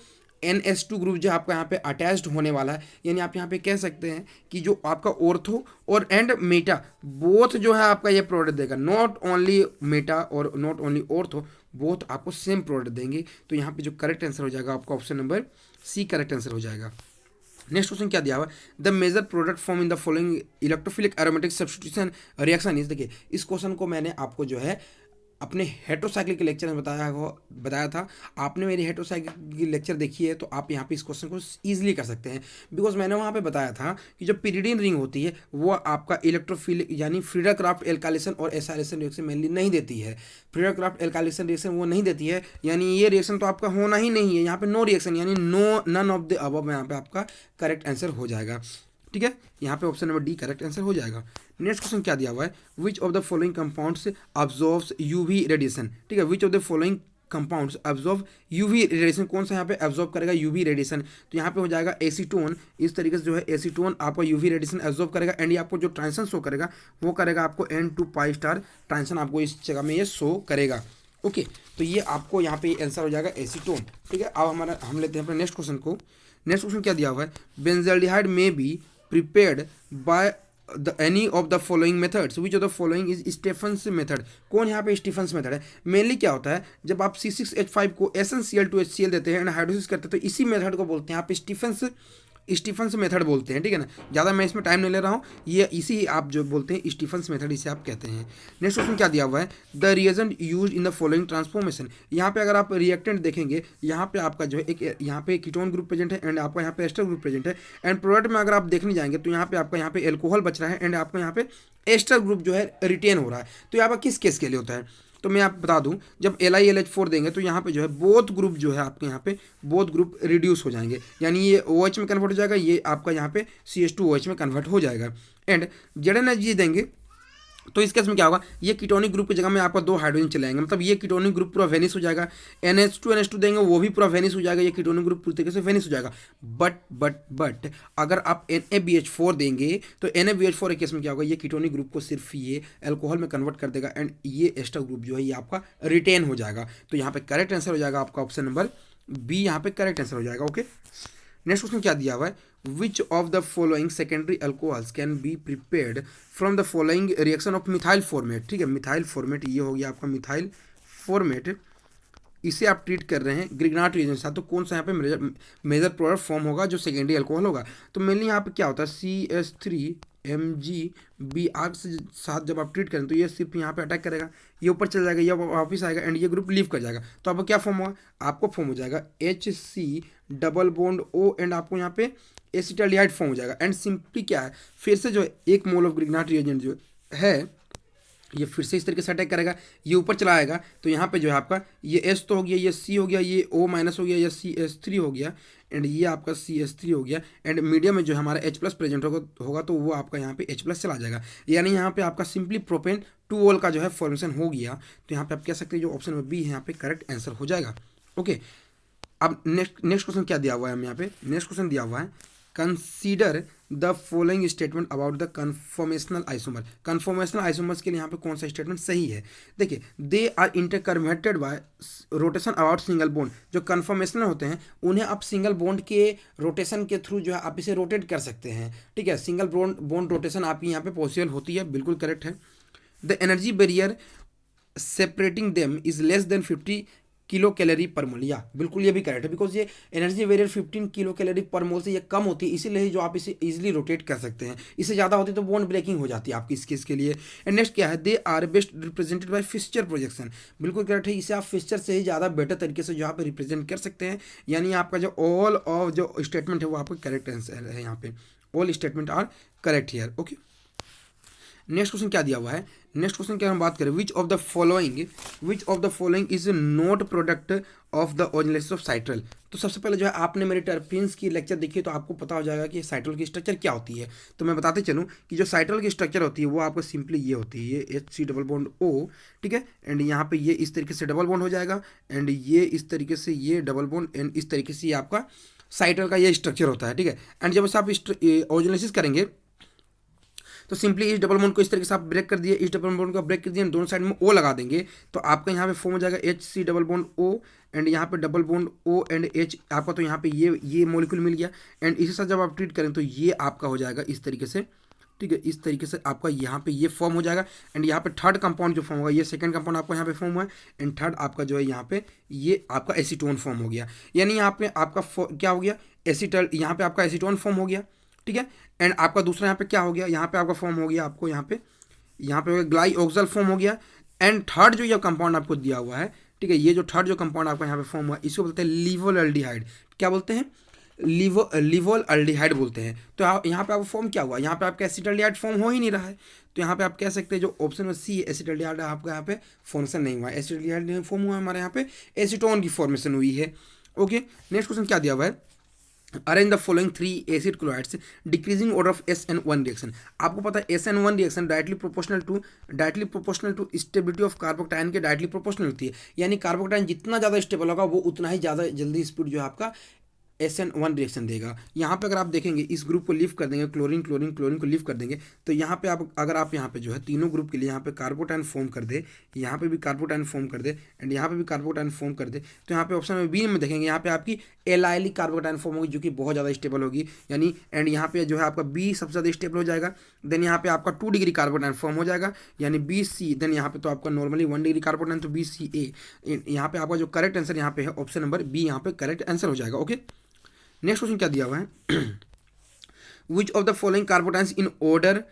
NH2 ग्रुप जो आपका यहाँ पे अटैच्ड होने वाला है, यानी आप यहाँ पे कह सकते हैं कि जो आपका ऑर्थो और एंड मेटा बोथ जो है आपका ये प्रोडक्ट देगा, नॉट ओनली मेटा और नॉट ओनली ऑर्थो, बोथ आपको सेम प्रोडक्ट देंगे। तो यहाँ पे जो करेक्ट आंसर हो जाएगा आपका option number C correct answer हो जाएगा। नेक्स्ट क्वेश्चन क्या दिया हुआ है, the major product form in the following electrophilic aromatic substitution reaction is. देखिए इस क्वेश्चन को मैंने आपको जो है अपने हेट्रोसाइक्लिक के लेक्चर में बताया था। आपने मेरी हेट्रोसाइक्लिक की लेक्चर देखी है तो आप यहाँ पे इस क्वेश्चन को ईजिली कर सकते हैं, बिकॉज मैंने वहाँ पे बताया था कि जो पिरिडीन रिंग होती है वो आपका इलेक्ट्रोफिलिक यानी फ्रीडर क्राफ्ट एल्काइलेशन और एसाइलेशन रिएक्शन मेनली नहीं देती है। फ्रीडर क्राफ्ट एल्काइलेशन रिएक्शन वो नहीं देती है, यानी ये रिएक्शन तो आपका होना ही नहीं है। यहाँ पे नो रिएक्शन यानी no none of the above यहाँ पे आपका करेक्ट आंसर हो जाएगा। ठीक है, यहाँ पे option number D correct answer हो जाएगा। नेक्स्ट क्वेश्चन क्या दिया हुआ है, which of the following compounds absorbs UV radiation. ठीक है, which of the following compounds absorb UV radiation, कौन सा यहाँ पे अब्जॉर्ब करेगा यूवी रेडिएशन। तो यहाँ पे हो जाएगा एसीटोन। इस तरीके से जो है एसीटोन आपका यूवी रेडिएशन अब्जॉर्ब करेगा एंड ये आपको जो ट्रांजिशन शो करेगा वो करेगा आपको N2 ट्रांजिशन आपको इस जगह में ये शो करेगा। ओके, तो ये आपको यहाँ पे आंसर हो जाएगा एसीटोन। ठीक है, अब हम लेते हैं अपने नेक्स्ट क्वेश्चन को। नेक्स्ट क्वेश्चन क्या दिया हुआ है, benzaldehyde may be prepared by any of the following methods, which of the following is Stephen's method. कौन यहाँ पे स्टीफन्स मेथड है। मेनली क्या होता है, जब आप C6H5 को SnCl2HCl देते हैं एंड हाइड्रोलिसिस करते हैं तो इसी मेथड को बोलते हैं यहाँ पे स्टीफन्स मेथड बोलते हैं। ठीक है ना, ज़्यादा मैं इसमें टाइम नहीं ले रहा हूँ, ये इसी आप जो बोलते हैं स्टीफन्स मेथड इसे आप कहते हैं। नेक्स्ट क्वेश्चन क्या दिया हुआ है, the reagent use in the following transformation. यहाँ पे अगर आप रिएक्टेंट देखेंगे, यहाँ पे आपका जो है एक यहाँ पे कीटोन ग्रुप प्रेजेंट है एंड आपका यहाँ पे एस्टर ग्रुप प्रेजेंट है एंड प्रोडक्ट में अगर आप देखने जाएंगे तो यहाँ पे आपका यहाँ पे एल्कोहल बच रहा है एंड आपका यहाँ पे एस्टर ग्रुप जो है रिटेन हो रहा है। तो यहाँ पर किस केस के लिए होता है, तो मैं आप बता दूं, जब LiLH4 देंगे तो यहाँ पे जो है बोथ ग्रुप जो है आपके यहाँ पे बोथ ग्रुप रिड्यूस हो जाएंगे, यानी ये OH में कन्वर्ट हो जाएगा, ये आपका यहाँ पे CH2OH में कन्वर्ट हो जाएगा। एंड ZnHG देंगे तो इस केस में क्या होगा, ये कीटोनिक ग्रुप की जगह में आपका 2 हाइड्रोजन चले आएंगे, मतलब ये कीटोनिक ग्रुप पूरा वेनिस हो जाएगा। NH2 देंगे वो भी पूरा वेनिस हो जाएगा, ये कीटोनिक ग्रुप पूरी तरीके से वेनिस हो जाएगा। बट अगर आप NaBH4 देंगे तो NaBH4 के केस में क्या होगा, ये कीटोनिक ग्रुप को सिर्फ ये अल्कोहल में कन्वर्ट कर देगा एंड ये एस्टर ग्रुप जो है ये आपका रिटेन हो जाएगा। तो यहाँ पे करेक्ट आंसर हो जाएगा आपका ऑप्शन नंबर बी, यहाँ पे करेक्ट आंसर हो जाएगा। ओके, नेक्स्ट क्वेश्चन क्या दिया हुआ है, which of the following secondary alcohols can be prepared from the following reaction of methyl formate. ठीक है, मिथाइल फॉर्मेट ये हो गया आपका मिथाइल फॉर्मेट, इसे आप ट्रीट कर रहे हैं ग्रिग्नार्ड रिएजेंट के साथ, तो कौन सा यहाँ पे मेजर प्रोडक्ट फॉर्म होगा जो सेकेंडरी अल्कोहल होगा। तो मेनली यहाँ पे क्या होता है, CH3MgB आग से साथ जब आप ट्रीट करें तो ये सिर्फ यहाँ पे अटैक करेगा, ये ऊपर चल जाएगा, ये वापस आएगा एंड ये ग्रुप लीव कर जाएगा। तो आपको क्या फॉर्म होगा, आपको फॉर्म हो जाएगा HC_O एंड आपको यहाँ पे एसिटाल्डिहाइड फॉर्म हो जाएगा। एंड सिंपली क्या है, फिर से जो 1 मोल ऑफ ग्रिग्नार्ड रिएजेंट जो है ये फिर से इस तरीके से अटैक करेगा, ये ऊपर चला आएगा, तो यहाँ पे जो है आपका ये S तो हो गया, ये C हो गया, ये O- हो गया, ये CH3 हो गया एंड ये आपका CH3 हो गया एंड मीडियम में जो हमारा H+ प्रेजेंट होगा तो वो आपका यहाँ पे H+ चला जाएगा, यानी यहाँ पे आपका सिंपली प्रोपेन 2 का जो है फॉर्मेशन हो गया। तो यहाँ पे आप कह सकते हैं जो ऑप्शन नंबर बी है यहाँ पे करेक्ट आंसर हो जाएगा। ओके, अब नेक्स्ट क्वेश्चन क्या दिया हुआ है, हम यहाँ पे नेक्स्ट क्वेश्चन दिया हुआ है, consider the following statement about the conformational isomer. Conformational isomers के लिए यहाँ पे कौन सा स्टेटमेंट सही है, देखिए they are interconverted by rotation about single bond. जो कन्फॉर्मेशनल होते हैं उन्हें आप सिंगल बॉन्ड के रोटेशन के थ्रू जो है आप इसे रोटेट कर सकते हैं। ठीक है, सिंगल बॉन्ड रोटेशन आपकी यहाँ पे पॉसिबल होती है, बिल्कुल करेक्ट है। The energy barrier separating them is less than 50 kilo calorie पर मोल, या बिल्कुल ये भी करेक्ट है, बिकॉज ये एनर्जी बैरियर 15 किलो कैलोरी पर मोल से ये कम होती है, इसीलिए जो आप इसे इजीली रोटेट कर सकते हैं। इससे ज़्यादा होती तो बॉन्ड ब्रेकिंग हो जाती है आपकी इस केस के लिए। एंड नेक्स्ट क्या है, they are best represented by Fischer projection, बिल्कुल करेक्ट है, इसे आप फिस्चर से ही ज़्यादा बेटर तरीके से जो आप रिप्रेजेंट कर सकते हैं, यानी आपका जो ऑल ऑफ जो स्टेटमेंट है वो आपका करेक्ट आंसर है, यहाँ पे all statement are correct here. Okay, next question क्या दिया हुआ है, नेक्स्ट क्वेश्चन क्या हम बात करें, which of the following is not product of the origination of citral. तो सबसे पहले जो है आपने मेरे टर्पीन्स की लेक्चर देखी तो आपको पता हो जाएगा कि साइट्रल की स्ट्रक्चर क्या होती है। तो मैं बताते चलूँ कि जो साइट्रल की स्ट्रक्चर होती है वो आपको सिंपली ये होती है, ये HC_O, ठीक है, एंड यहाँ पे ये इस तरीके से डबल बॉन्ड हो जाएगा एंड ये इस तरीके से ये डबल बॉन्ड एंड इस तरीके से ये आपका साइट्रल का ये स्ट्रक्चर होता है। ठीक है, एंड जब आप ओरिजिनेसिस करेंगे तो सिंपली इस डबल बॉन्ड को इस तरीके से आप ब्रेक कर दिए, इस डबल बॉन्ड को ब्रेक कर दिए, दोनों साइड में ओ लगा देंगे तो आपका यहाँ पे फॉर्म हो जाएगा HC double bond O and यहाँ पे double bond O and H आपका, तो यहाँ पे ये मॉलिक्यूल मिल गया एंड इसी साथ जब आप ट्रीट करें तो ये आपका हो जाएगा इस तरीके से, ठीक है। इस तरीके से आपका यहाँ पे ये फॉर्म हो जाएगा एंड यहाँ पे थर्ड कंपाउंड जो फॉर्म होगा, ये सेकंड कंपाउंड आपका यहाँ पे फॉर्म हुआ है एंड थर्ड आपका जो है यहाँ पे ये आपका एसीटोन फॉर्म हो गया। यानी यहाँ पे आपका क्या हो गया, एसीटल, यहाँ पे आपका एसीटोन फॉर्म हो गया, ठीक है। एंड आपका दूसरा यहाँ पे क्या हो गया, यहाँ पे आपका फॉर्म हो गया आपको यहाँ पे ग्लाइऑक्सल फॉर्म हो गया एंड थर्ड जो ये कंपाउंड आपको दिया हुआ है, ठीक है, ये जो थर्ड जो कंपाउंड आपको यहाँ पे फॉर्म हुआ है इसको बोलते हैं लिवोल्डिहाइड। क्या बोलते हैं, लिवोल्डिहाइड बोलते हैं। तो यहाँ पे आपको फॉर्म क्या हुआ, यहाँ पे आपका एसिटाल्डिहाइड फॉर्म हो ही नहीं रहा है, तो यहाँ पे आप कह सकते हैं जो ऑप्शन में सी एसिटाल्डिहाइड आपका यहाँ पे फॉर्मेशन नहीं हुआ है, एसिटाल्डिहाइड नहीं फॉर्म हुआ है, हमारे यहाँ पे एसीटोन की फॉर्मेशन हुई है। ओके, नेक्स्ट क्वेश्चन क्या दिया हुआ है, arrange the following 3 acid chlorides decreasing order of SN1 reaction. आपको पता है SN1 reaction directly proportional to stability of carbocation के डायरेक्टली प्रोपोर्शनल होती है। यानी कार्बोकटाइन जितना ज़्यादा स्टेबल होगा वो उतना ही ज़्यादा जल्दी स्पीड जो है आपका SN1 रिएक्शन देगा। यहाँ पे अगर आप देखेंगे इस ग्रुप को लीव कर देंगे, क्लोरीन को लीव कर देंगे, तो यहाँ पे आप अगर आप यहाँ पे जो है तीनों ग्रुप के लिए यहाँ पे कार्बोटाइन फॉर्म कर दे, यहाँ पे भी कार्बोटाइन फॉर्म कर दे एंड यहाँ पे भी कार्बोटाइन फॉर्म कर दे, तो यहाँ पे ऑप्शन में बी में देखेंगे यहाँ पे आपकी एलाइलिक कार्बोटाइन फॉर्म होगी जो कि बहुत ज़्यादा स्टेबल होगी, यानी एंड यहाँ पे जो है आपका बी सबसे ज़्यादा स्टेबल हो जाएगा। देन यहाँ पे आपका 2 डिग्री कार्बोटाइन फॉर्म हो जाएगा यानी BC। देन यहाँ पे तो आपका नॉर्मली 1 डिग्री कार्बोटाइन, तो BCA। यहाँ पे आपका जो करेक्ट आंसर यहाँ पे है ऑप्शन नंबर बी, यहाँ पे करेक्ट आंसर हो जाएगा। ओके, नेक्स्ट क्वेश्चन क्या दिया हुआ है, which of the following carbocations in order,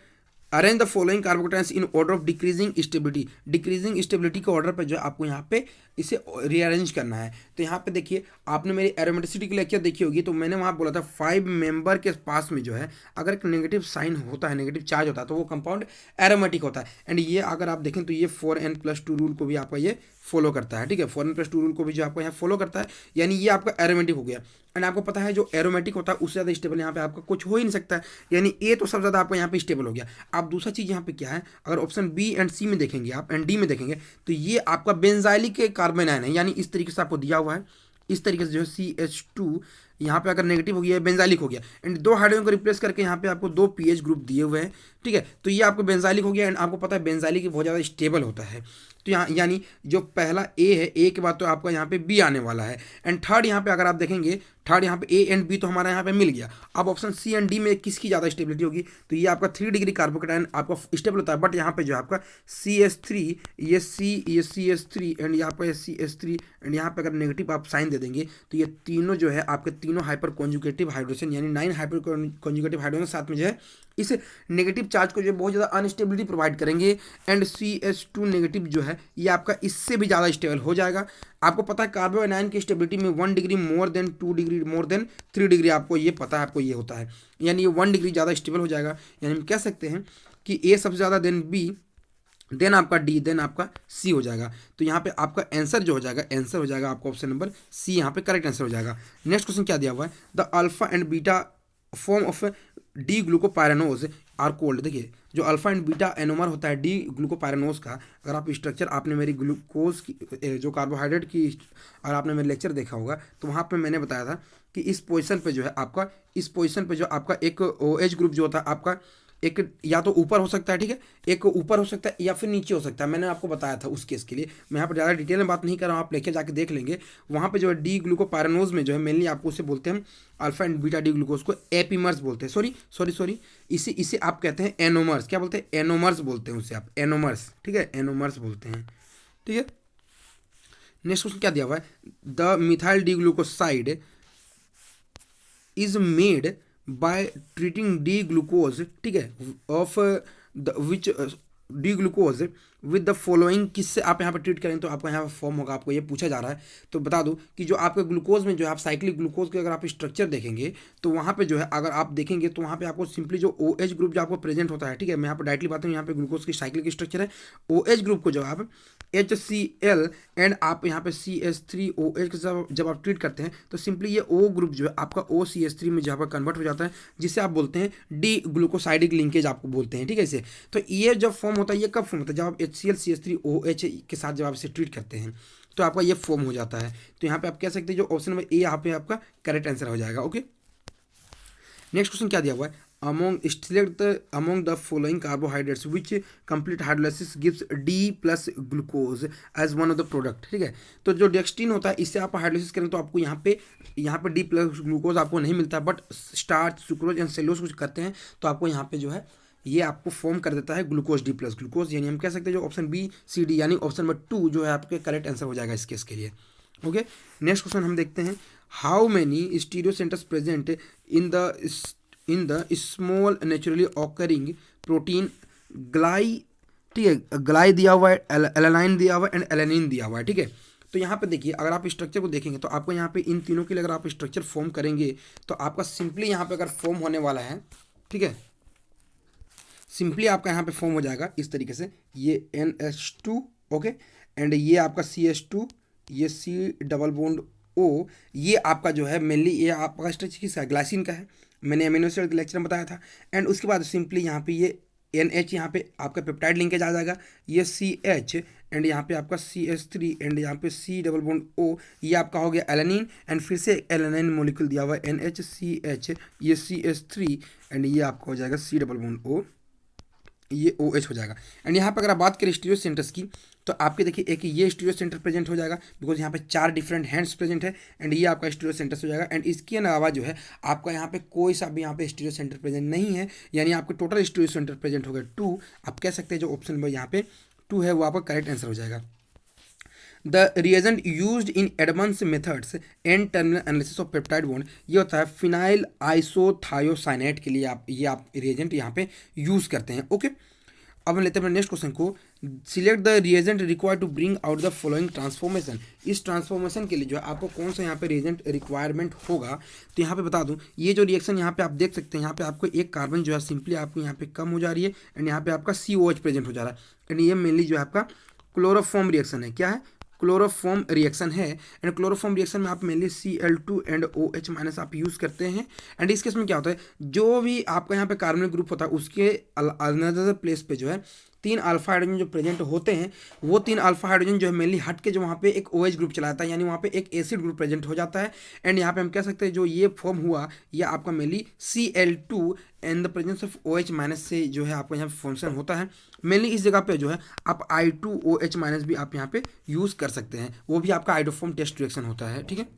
arrange the following carbocations in order of decreasing stability. Decreasing stability के ऑर्डर पे जो आपको यहाँ पे इसे रीअरेंज करना है। तो यहाँ पे देखिए आपने मेरी एरोमेटिसिटी की लेक्चर देखी होगी, तो मैंने वहाँ बोला था 5 मेंबर के पास में जो है अगर एक नेगेटिव साइन होता है, नेगेटिव चार्ज होता है, तो वो कंपाउंड एरोमेटिक होता है। एंड ये अगर आप देखें तो ये 4n+2 रूल को भी आपका ये फॉलो करता है, ठीक है, 4n+2 रूल को भी जो आपको यहाँ फॉलो करता है, यानी ये आपका एरोमेटिक हो गया। एंड आपको पता है जो एरोमेटिक होता है उससे ज़्यादा स्टेबल यहाँ पे आपका कुछ हो ही नहीं सकता है, यानी ए तो सबसे ज़्यादा आपको यहाँ पे स्टेबल हो गया। अब दूसरा चीज़ यहाँ पे क्या है, अगर ऑप्शन बी एंड सी में देखेंगे आप एंड डी में देखेंगे तो ये आपका बेंजाइलिक के कार्बन आयन है, यानी इस तरीके से आपको दिया हुआ है, इस तरीके से जो है CH2 यहाँ पे अगर नेगेटिव हो गया बेंजाइलिक हो गया एंड 2 हाइड्रोजन को रिप्लेस करके यहाँ पे आपको 2 pH ग्रुप दिए हुए हैं, ठीक है। तो ये आपको बेंजाइलिक हो गया एंड आपको पता है बेंजाइलिक बहुत ज़्यादा स्टेबल होता है। तो यहाँ यानी जो पहला ए है, ए के बाद तो आपका यहाँ पे बी आने वाला है एंड थर्ड यहाँ पे अगर आप देखेंगे थर्ड यहाँ पे ए एंड बी तो हमारा यहाँ पे मिल गया। अब ऑप्शन सी एंड डी में किसकी ज़्यादा स्टेबिलिटी होगी, तो ये आपका 3 डिग्री कार्बोकटाइन आपका स्टेबल होता है, बट यहाँ पे जो आपका CH3 ये CH3 एंड यहाँ पे CH3 एंड यहाँ पे अगर नेगेटिव आप साइन दे देंगे तो ये तीनों जो है आपके तीनों हाइपर कॉन्जुगेटिव हाइड्रोजन यानी 9 हाइपर कॉन्जुगेटिव हाइड्रोजन साथ में जो है इस नेगेटिव चार्ज को जो बहुत ज़्यादा अनस्टेबिलिटी प्रोवाइड करेंगे एंड CH2 नेगेटिव जो है ये आपका इससे भी ज़्यादा स्टेबल हो जाएगा। आपको पता है कार्बन आयन की स्टेबिलिटी में 1 degree more than 2 degree more than 3 degree, आपको ये पता है, आपको ये होता है, यानी ये 1 डिग्री ज़्यादा स्टेबल हो जाएगा। यानी हम कह सकते हैं कि ए सबसे ज़्यादा, देन बी, देन आपका डी, देन आपका सी हो जाएगा। तो यहाँ पे आपका आंसर जो हो जाएगा, आंसर हो जाएगा आपका ऑप्शन नंबर सी, यहाँ पे करेक्ट आंसर हो जाएगा। नेक्स्ट क्वेश्चन क्या दिया हुआ है, the alpha and beta form of D glucopyranose are called. देखिए जो अल्फा एंड बीटा एनोमर होता है डी ग्लूकोपायरानोज का, अगर आप स्ट्रक्चर आपने मेरी ग्लूकोज की जो कार्बोहाइड्रेट की और आपने मेरे लेक्चर देखा होगा तो वहाँ पे मैंने बताया था कि इस पोजीशन पे जो है आपका, इस पोजीशन पे जो आपका एक OH ग्रुप जो होता है आपका एक या तो ऊपर हो सकता है, ठीक है, एक ऊपर हो सकता है या फिर नीचे हो सकता है, मैंने आपको बताया था उस केस के लिए। मैं यहाँ पर ज़्यादा डिटेल में बात नहीं कर रहा हूँ, आप लेके जाके देख लेंगे। वहाँ पे जो है डी ग्लूकोपायरानोज में जो है मेनली आपको उसे बोलते हैं alpha and beta D glucose को एपीमर्स बोलते हैं, सॉरी इसे आप कहते हैं एनोमर्स। क्या बोलते हैं, एनोमर्स बोलते हैं उसे आप, एनोमर्स, ठीक है, एनोमर्स बोलते हैं, ठीक है। नेक्स्ट क्वेश्चन क्या दिया हुआ है, the methyl D glucoside is made by treating D glucose, ठीक है, of the which D glucose with the following, किससे आप यहाँ पर ट्रीट करें तो आपका यहाँ पर फॉर्म होगा, आपको ये पूछा जा रहा है। तो बता दूं कि जो आपके ग्लूकोज में जो है आप साइक्लिक ग्लूकोज के अगर आप स्ट्रक्चर देखेंगे तो वहाँ पे जो है अगर आप देखेंगे तो वहाँ पे आपको सिंपली जो OH ग्रुप जो आपको प्रेजेंट होता है, ठीक है, मैं यहाँ पर डायरेक्टली बात हूँ, यहाँ पे ग्लूकोज की साइक्लिक स्ट्रक्चर है, OH ग्रुप को जो आप HCl एंड आप यहाँ पे CH3OH के जब आप ट्रीट करते हैं तो सिंपली ये O ग्रुप जो है आपका OCH3 में जहाँ पर कन्वर्ट हो जाता है, जिसे आप बोलते हैं डी ग्लूकोसाइडिक लिंकेज आपको बोलते हैं, ठीक है। इसे तो ये जब फॉर्म होता है, ये कब फॉर्म होता है, जब आप HCl-CH3OH के साथ जब आप इसे ट्रीट करते हैं तो आपका ये फॉर्म हो जाता है। तो यहाँ पे आप कह सकते हैं जो ऑप्शन नंबर ए यहाँ पे आपका करेक्ट आंसर हो जाएगा। ओके, नेक्स्ट क्वेश्चन क्या दिया हुआ है, among the following carbohydrates which complete hydrolysis gives D plus glucose as one of the product। ठीक है, तो जो डेक्सट्रीन होता है इससे आप हाइड्रोलिसिस करें तो आपको यहाँ पे D प्लस ग्लूकोज आपको नहीं मिलता, बट स्टार्च सुक्रोज एंड सेलोज कुछ करते हैं तो आपको यहाँ पे जो है ये आपको फॉर्म कर देता है ग्लूकोज D प्लस ग्लूकोज, यानी हम कह सकते हैं जो ऑप्शन बी सी डी यानी ऑप्शन नंबर 2 जो है आपके करेक्ट आंसर हो जाएगा इस केस के लिए। ओके, नेक्स्ट क्वेश्चन हम देखते हैं, how many stereo centres present in the small naturally occurring protein ग्लाई। ठीक है, ग्लाई दिया हुआ है, एलानाइन दिया हुआ है एंड एलानिन दिया हुआ है। ठीक है, तो यहाँ पे देखिए अगर आप स्ट्रक्चर को देखेंगे तो आपको यहाँ पे इन तीनों के लिए अगर आप स्ट्रक्चर फॉर्म करेंगे तो आपका सिंपली यहाँ पे अगर फॉर्म होने वाला है, ठीक है, सिंपली आपका यहाँ पे फॉर्म हो जाएगा इस तरीके से, ये NH2 ओके एंड ये आपका CH2, ये C डबल बॉन्ड O, ये आपका जो है मेनली ये आपका स्ट्रक्चर किसका है, ग्लाइसिन का है, मैंने अमीनो एसिड लेक्चर में बताया था। एंड उसके बाद सिंपली यहाँ पे ये NH यहाँ पे आपका पेप्टाइड लिंकेज आ जाएगा, ये CH एंड यहाँ पे आपका CH3 एंड यहाँ पे C डबल बॉन्ड O, ये आपका हो गया एलानिन एंड फिर से एलानिन मॉलिक्यूल दिया हुआ है NHCH, ये CH3 एंड ये आपका हो जाएगा C डबल बॉन्ड O, ये OH हो जाएगा। एंड यहाँ पर अगर आप बात करें स्टीरियो सेंटर्स की तो आपके देखिए एक ये स्टीरियो सेंटर प्रेजेंट हो जाएगा बिकॉज यहाँ पे 4 डिफरेंट हैंड्स प्रेजेंट है एंड ये आपका स्टीरियो सेंटर्स हो जाएगा। एंड इसके अलावा जो है आपका यहाँ पे कोई सा भी यहाँ पे स्टीरियो सेंटर प्रेजेंट नहीं है, यानी आपके टोटल स्टीरियो सेंटर प्रेजेंट हो गए 2। आप कह सकते हैं जो ऑप्शन नंबर यहाँ पे 2 है वो आपका करेक्ट आंसर हो जाएगा। The reagent used in advance methods and terminal analysis of peptide bond, ये होता है फिनाइल आइसोथायोसाइनेट के लिए आप रिएजेंट यहाँ पे यूज़ करते हैं। ओके, अब हम लेते हैं नेक्स्ट क्वेश्चन को, select the reagent required to bring out the following transformation. इस ट्रांसफॉर्मेशन के लिए जो है आपको कौन सा यहाँ पे रिएजेंट रिक्वायरमेंट होगा, तो यहाँ पे बता दूँ ये जो रिएक्शन यहाँ पे आप देख सकते हैं, यहाँ पे आपको एक कार्बन जो है सिंपली आपको यहाँ पे कम हो जा रही है एंड यहाँ पे आपका COH प्रेजेंट हो जा रहा है एंड ये मेनली जो है आपका क्लोरोफॉर्म रिएक्शन है। क्या है, क्लोरोफॉर्म रिएक्शन है एंड क्लोरोफॉर्म रिएक्शन में आप mainly Cl2 and OH minus आप यूज़ करते हैं। एंड इस केस में क्या होता है, जो भी आपका यहाँ पे कार्बनिक ग्रुप होता है उसके अनदर प्लेस पे जो है 3 अल्फा हाइड्रोजन जो प्रेजेंट होते हैं वो 3 अल्फा हाइड्रोजन जो है मेनली हट के जो वहाँ पे एक OH ग्रुप चला जाता है, यानी वहाँ पे एक एसिड ग्रुप प्रेजेंट हो जाता है। एंड यहाँ पे हम कह सकते हैं जो ये फॉर्म हुआ ये आपका mainly Cl2 and the presence of OH minus से जो है आपका यहाँ पे फॉर्मेशन होता है। मेनली इस जगह पे जो है आप I2OH माइनस भी आप यहाँ पे यूज़ कर सकते हैं, वो भी आपका आइडोफॉर्म टेस्ट रिएक्शन होता है। ठीक है,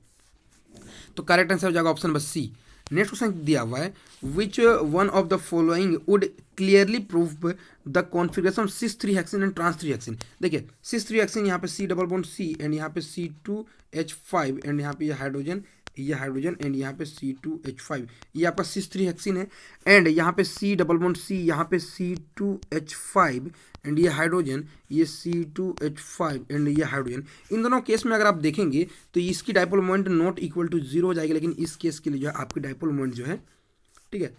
तो करेक्ट आंसर हो जाएगा option number C। Next question दिया हुआ है, which one of the following would clearly prove the configuration cis 3 hexene and trans 3 hexene. देखिए सिस 3 हेक्सेन यहाँ पे C double bond C and यहाँ पे C2H5 एंड यहाँ पे ये हाइड्रोजन एंड यहाँ पे C2H5, ये आपका सिस 3 हेक्सेन है एंड यहाँ पे C डबल बॉन्ड C, यहाँ पे C2H5 एंड ये हाइड्रोजन, ये C2H5 एंड ये हाइड्रोजन। इन दोनों केस में अगर आप देखेंगे तो इसकी dipole moment not equal to 0 हो जाएगी, लेकिन इस केस के लिए जो है आपकी डाइपोल मोमेंट जो है, ठीक है,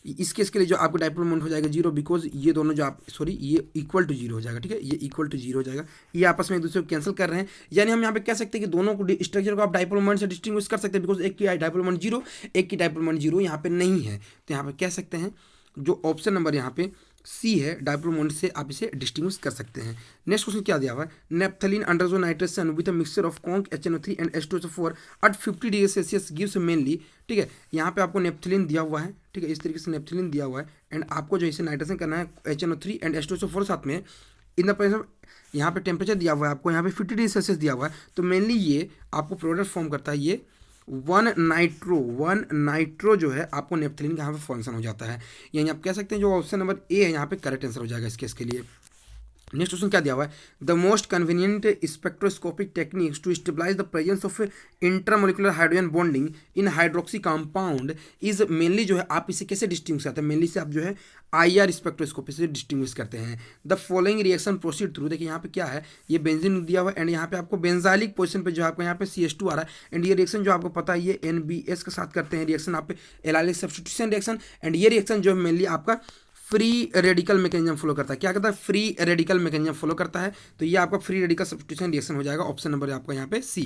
इस केस के लिए जो आपको डाइपोल मोमेंट हो जाएगा 0 बिकॉज ये दोनों जो आप ये इक्वल टू 0 हो जाएगा। ठीक है, ये इक्वल टू 0 हो जाएगा, ये आपस में एक दूसरे को कैंसिल कर रहे हैं, यानी हम यहाँ पे कह सकते हैं कि दोनों को स्ट्रक्चर को आप डाइपोल मोमेंट से डिस्टिंग्विश कर सकते हैं बिकॉज एक की डाइपोल मोमेंट 0 एक की डाइपोल मोमेंट 0 यहाँ पे नहीं है। तो यहाँ पे कह सकते हैं जो ऑप्शन नंबर यहाँ पे C है डाइपोल मोमेंट से आप इसे डिस्टिंग्विश कर सकते हैं। नेक्स्ट क्वेश्चन क्या दिया हुआ है, naphthalene undergo nitration with a mixture of conc HNO3 and H2SO4 at 50 degree Celsius gives mainly. ठीक है, यहाँ पे आपको नेप्थलीन दिया हुआ है, ठीक है, इस तरीके से नेप्थलीन दिया हुआ है एंड आपको जो इसे नाइट्रेशन करना है HNO3 एंड H2SO4 साथ में इन द प्रेजेंस यहाँ पे टेम्परेचर दिया हुआ है आपको, यहाँ पे 50 डिग्री सेल्सियस दिया हुआ है। तो मेनली ये आपको प्रोडक्ट फॉर्म करता है, ये 1 नाइट्रो जो है आपको नेप्थलीन का यहाँ पे फॉर्मेशन हो जाता है, यानी आप कह सकते हैं जो ऑप्शन नंबर A है यहाँ पे करेक्ट आंसर हो जाएगा इस केस के लिए। नेक्स्ट क्वेश्चन क्या दिया हुआ है, the most convenient spectroscopic techniques to stabilize the presence of intermolecular hydrogen bonding in hydroxy compound is mainly जो है आप इसे कैसे डिस्टिंग्विश करते हैं, मेनली से आप जो है IR स्पेक्ट्रोस्कोपी से डिस्टिंग्विश करते हैं। The following reaction proceed through, देखिए यहाँ पे क्या है, ये बेंजीन दिया हुआ है एंड यहाँ पे आपको बेंजाइलिक पोजीशन पे जो है आपको यहाँ पे CH2 आ रहा है एंड ये रिएक्शन जो आपको पता है ये NBS के साथ करते हैं रिएक्शन आप एलाइलिक सब्स्टिट्यूशन रिएक्शन एंड ये रिएक्शन जो मेनली आपका फ्री रेडिकल मैकेनिज्म फॉलो करता है। क्या कहता है, फ्री रेडिकल मैकेनिज्म फॉलो करता है, तो ये आपका फ्री रेडिकल सब्स्टिट्यूशन रिएक्शन हो जाएगा, ऑप्शन नंबर आपका यहाँ पे C।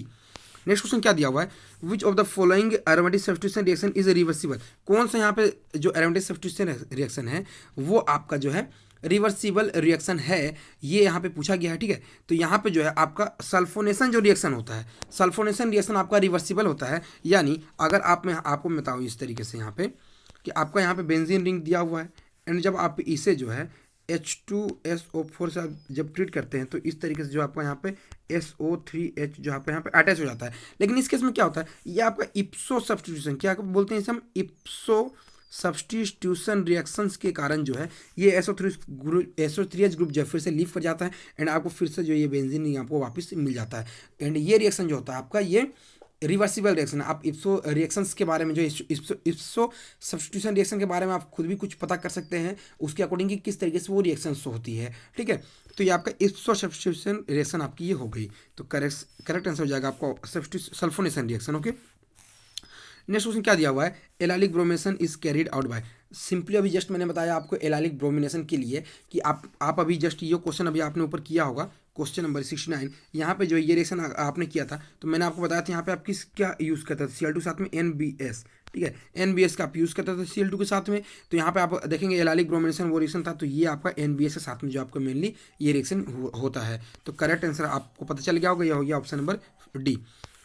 नेक्स्ट क्वेश्चन क्या दिया हुआ है, which of the following aromatic substitution reaction is reversible, कौन सा यहाँ पे जो एरोमेटिक सब्स्टिट्यूशन रिएक्शन है वो आपका जो है रिवर्सिबल रिएक्शन है, ये यहाँ पे पूछा गया है। ठीक है, तो यहाँ पे जो है आपका सल्फोनेशन जो रिएक्शन होता है, सल्फोनेशन रिएक्शन आपका रिवर्सिबल होता है, यानी अगर आप मैं आपको बताऊँ इस तरीके से यहाँ पे कि आपका यहाँ पे बेंजीन रिंग दिया हुआ है, एंड जब आप इसे जो है H2SO4 से आप जब ट्रीट करते हैं तो इस तरीके से जो आपका यहाँ पे SO3H जो आपका यहाँ पे अटैच हो जाता है। लेकिन इस केस में क्या होता है, ये आपका इप्सो सब्स्टिट्यूशन, क्या बोलते हैं इसे हम, इप्सो सब्स्टिट्यूशन रिएक्शंस के कारण जो है ये SO3H ग्रुप जो फिर से लीव कर जाता है, एंड आपको फिर से जो ये बेंजीन आपको वापस मिल जाता है। एंड ये रिएक्शन जो होता है आपका ये रिवर्सिबल रिएक्शन है। आप इप्सो रिएक्शंस के बारे में जो इप्सो सब्स्टिट्यूशन रिएक्शन के बारे में आप खुद भी कुछ पता कर सकते हैं उसके अकॉर्डिंग कि किस तरीके से वो रिएक्शन होती है, ठीक है। तो ये आपका इप्सो सब्स्टिट्यूशन रिएक्शन आपकी ये हो गई। तो करेक्ट आंसर हो जाएगा आपका sulphonation reaction. Okay, next question क्या दिया हुआ है, allylic bromination is carried out by. Simply अभी जस्ट मैंने बताया आपको एलाइलिक ब्रोमिनेशन के लिए कि आप अभी जस्ट ये क्वेश्चन अभी आपने ऊपर किया होगा, क्वेश्चन नंबर 69। यहाँ पे जो ये रिएक्शन आपने किया था तो मैंने आपको बताया था यहाँ पे आप क्या यूज़ करते थे, Cl2 साथ में NBS, ठीक है, NBS का आप यूज़ करते थे Cl2 के साथ में। तो यहाँ पे आप देखेंगे एलाइलिक ब्रोमिनेशन वो रिएक्शन था, तो ये आपका NBS के साथ में जो आपको मेनली ये रिएक्शन होता है। तो करेक्ट आंसर आपको पता चल गया होगा, यह हो गया option number D.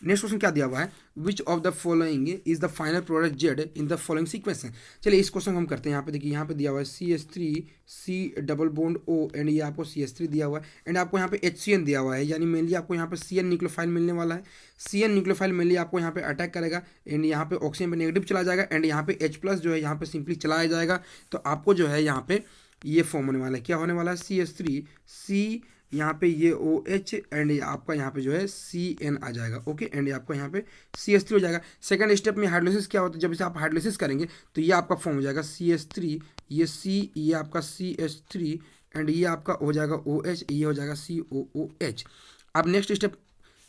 Next question क्या दिया हुआ है, which of the following is the final product Z in the following sequence है। चलिए इस क्वेश्चन हम करते हैं। यहाँ पे देखिए, यहाँ पे दिया हुआ है CH3 C double bond O, and ये आपको CH3 दिया हुआ है, एंड आपको यहाँ पे HCN दिया हुआ है, यानी मेनली आपको यहाँ पे CN न्यूक्लियोफाइल मिलने वाला है। CN न्यूक्लियोफाइल मेनली आपको यहाँ पे अटैक करेगा, एंड यहाँ पे ऑक्सीजन पे नेगेटिव चला जाएगा, एंड यहाँ पे H+ जो है यहाँ पे सिंपली चलाया जाएगा। तो आपको जो है यहाँ पे ये फॉर्म होने वाला है, क्या होने वाला है, CH3 C, यहाँ पे ये OH, एंड आपका यहाँ पे जो है CN आ जाएगा। ओके, एंड आपका यहाँ पे CH3 हो जाएगा। सेकंड स्टेप में हाइड्रोलिसिस क्या होता है, जब इसे आप हाइड्रोलिसिस करेंगे तो ये आपका फॉर्म हो जाएगा CH3, ये C, ये आपका CH3, एंड ये आपका हो जाएगा OH, ये हो जाएगा COOH। अब नेक्स्ट स्टेप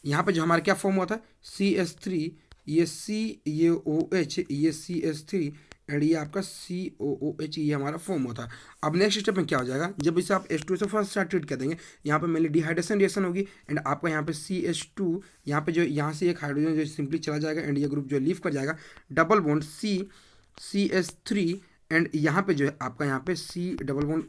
यहाँ पे जो हमारा क्या फॉर्म हुआ था, CH3, ये C, ये OH, ये CH3, एंड ये आपका COOH, ये हमारा फॉर्म होता है। अब नेक्स्ट स्टेप में क्या हो जाएगा, जब इसे आप H2 फर्स्ट साथ ट्रीट कर देंगे, यहाँ पे मेनली डिहाइड्रेशन रिएक्शन होगी, एंड आपका यहाँ पे CH2, यहाँ पे जो यहाँ से एक हाइड्रोजन जो सिंपली चला जाएगा, एंड ये ग्रुप जो लीव कर जाएगा, डबल बॉन्ड CH3, एंड यहाँ पे जो है आपका यहाँ पे C डबल बॉन्ड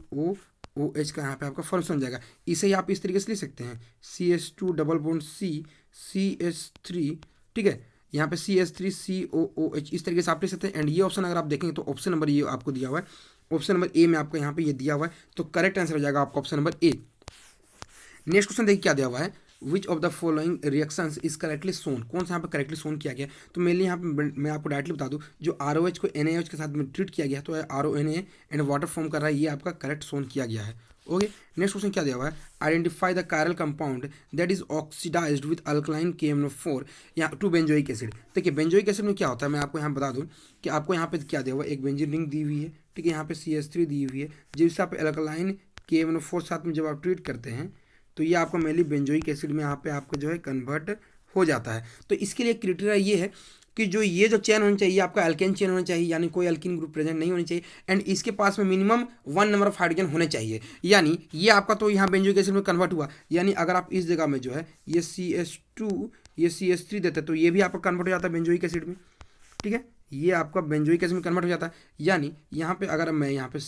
OH का यहाँ पे आपका फॉर्मेशन हो जाएगा। इसे ही आप इस तरीके से लिख सकते हैं, CH2 डबल बॉन्ड CH3, ठीक है, यहाँ पे CH3 COOH, इस तरीके से आप लिख सकते हैं। एंड ये ऑप्शन अगर आप देखेंगे तो ऑप्शन नंबर ये आपको दिया हुआ है, ऑप्शन नंबर ए में आपको यहाँ पे ये दिया हुआ है। तो करेक्ट आंसर हो जाएगा आपका option number A. Next question देखिए क्या दिया हुआ है, which of the following reactions is correctly shown. कौन सा यहाँ पे करेक्टली सोन किया गया, तो मेनली यहाँ पे मैं आपको डायरेक्टली बता दूँ, जो ROH को NaOH के साथ में ट्रीट किया गया है तो RONA एंड वाटर फॉर्म कर रहा है, ये आपका करेक्ट सोन किया गया है। ओके, नेक्स्ट क्वेश्चन क्या दिया हुआ है, identify the chiral compound that is oxidized with alkaline KMnO4 या टू बेंजोइक एसिड। देखिए बेंजोइक एसिड में क्या होता है, मैं आपको यहाँ बता दूँ कि आपको यहाँ पे क्या दिया हुआ है, एक बेंजीन रिंग दी हुई है, ठीक है, यहाँ पे CH3 दी हुई है, जिससे आप अल्कलाइन KMnO4 साथ में जब आप ट्रीट करते हैं तो ये आपका मेनली बेंजोइक एसिड में यहाँ पे आपका जो है कन्वर्ट हो जाता है। तो इसके लिए क्राइटेरिया ये है कि जो ये जो चेन होनी चाहिए आपका अल्केन चेन होना चाहिए, यानी कोई अल्किन ग्रुप प्रेजेंट नहीं होनी चाहिए, एंड इसके पास में मिनिमम 1 नंबर ऑफ हाइड्रोजन होने चाहिए। यानी ये आपका तो यहाँ बेंजोइक एसिड में कन्वर्ट हुआ, यानी अगर आप इस जगह में जो है ये CH2 ये CH3 देते तो ये भी आपका कन्वर्ट हो जाता है बेंजोइक एसिड में, ठीक है, ये आपका बेंजोइक एसिड में कन्वर्ट हो जाता है। यानी यहाँ पे अगर मैं यहाँ पे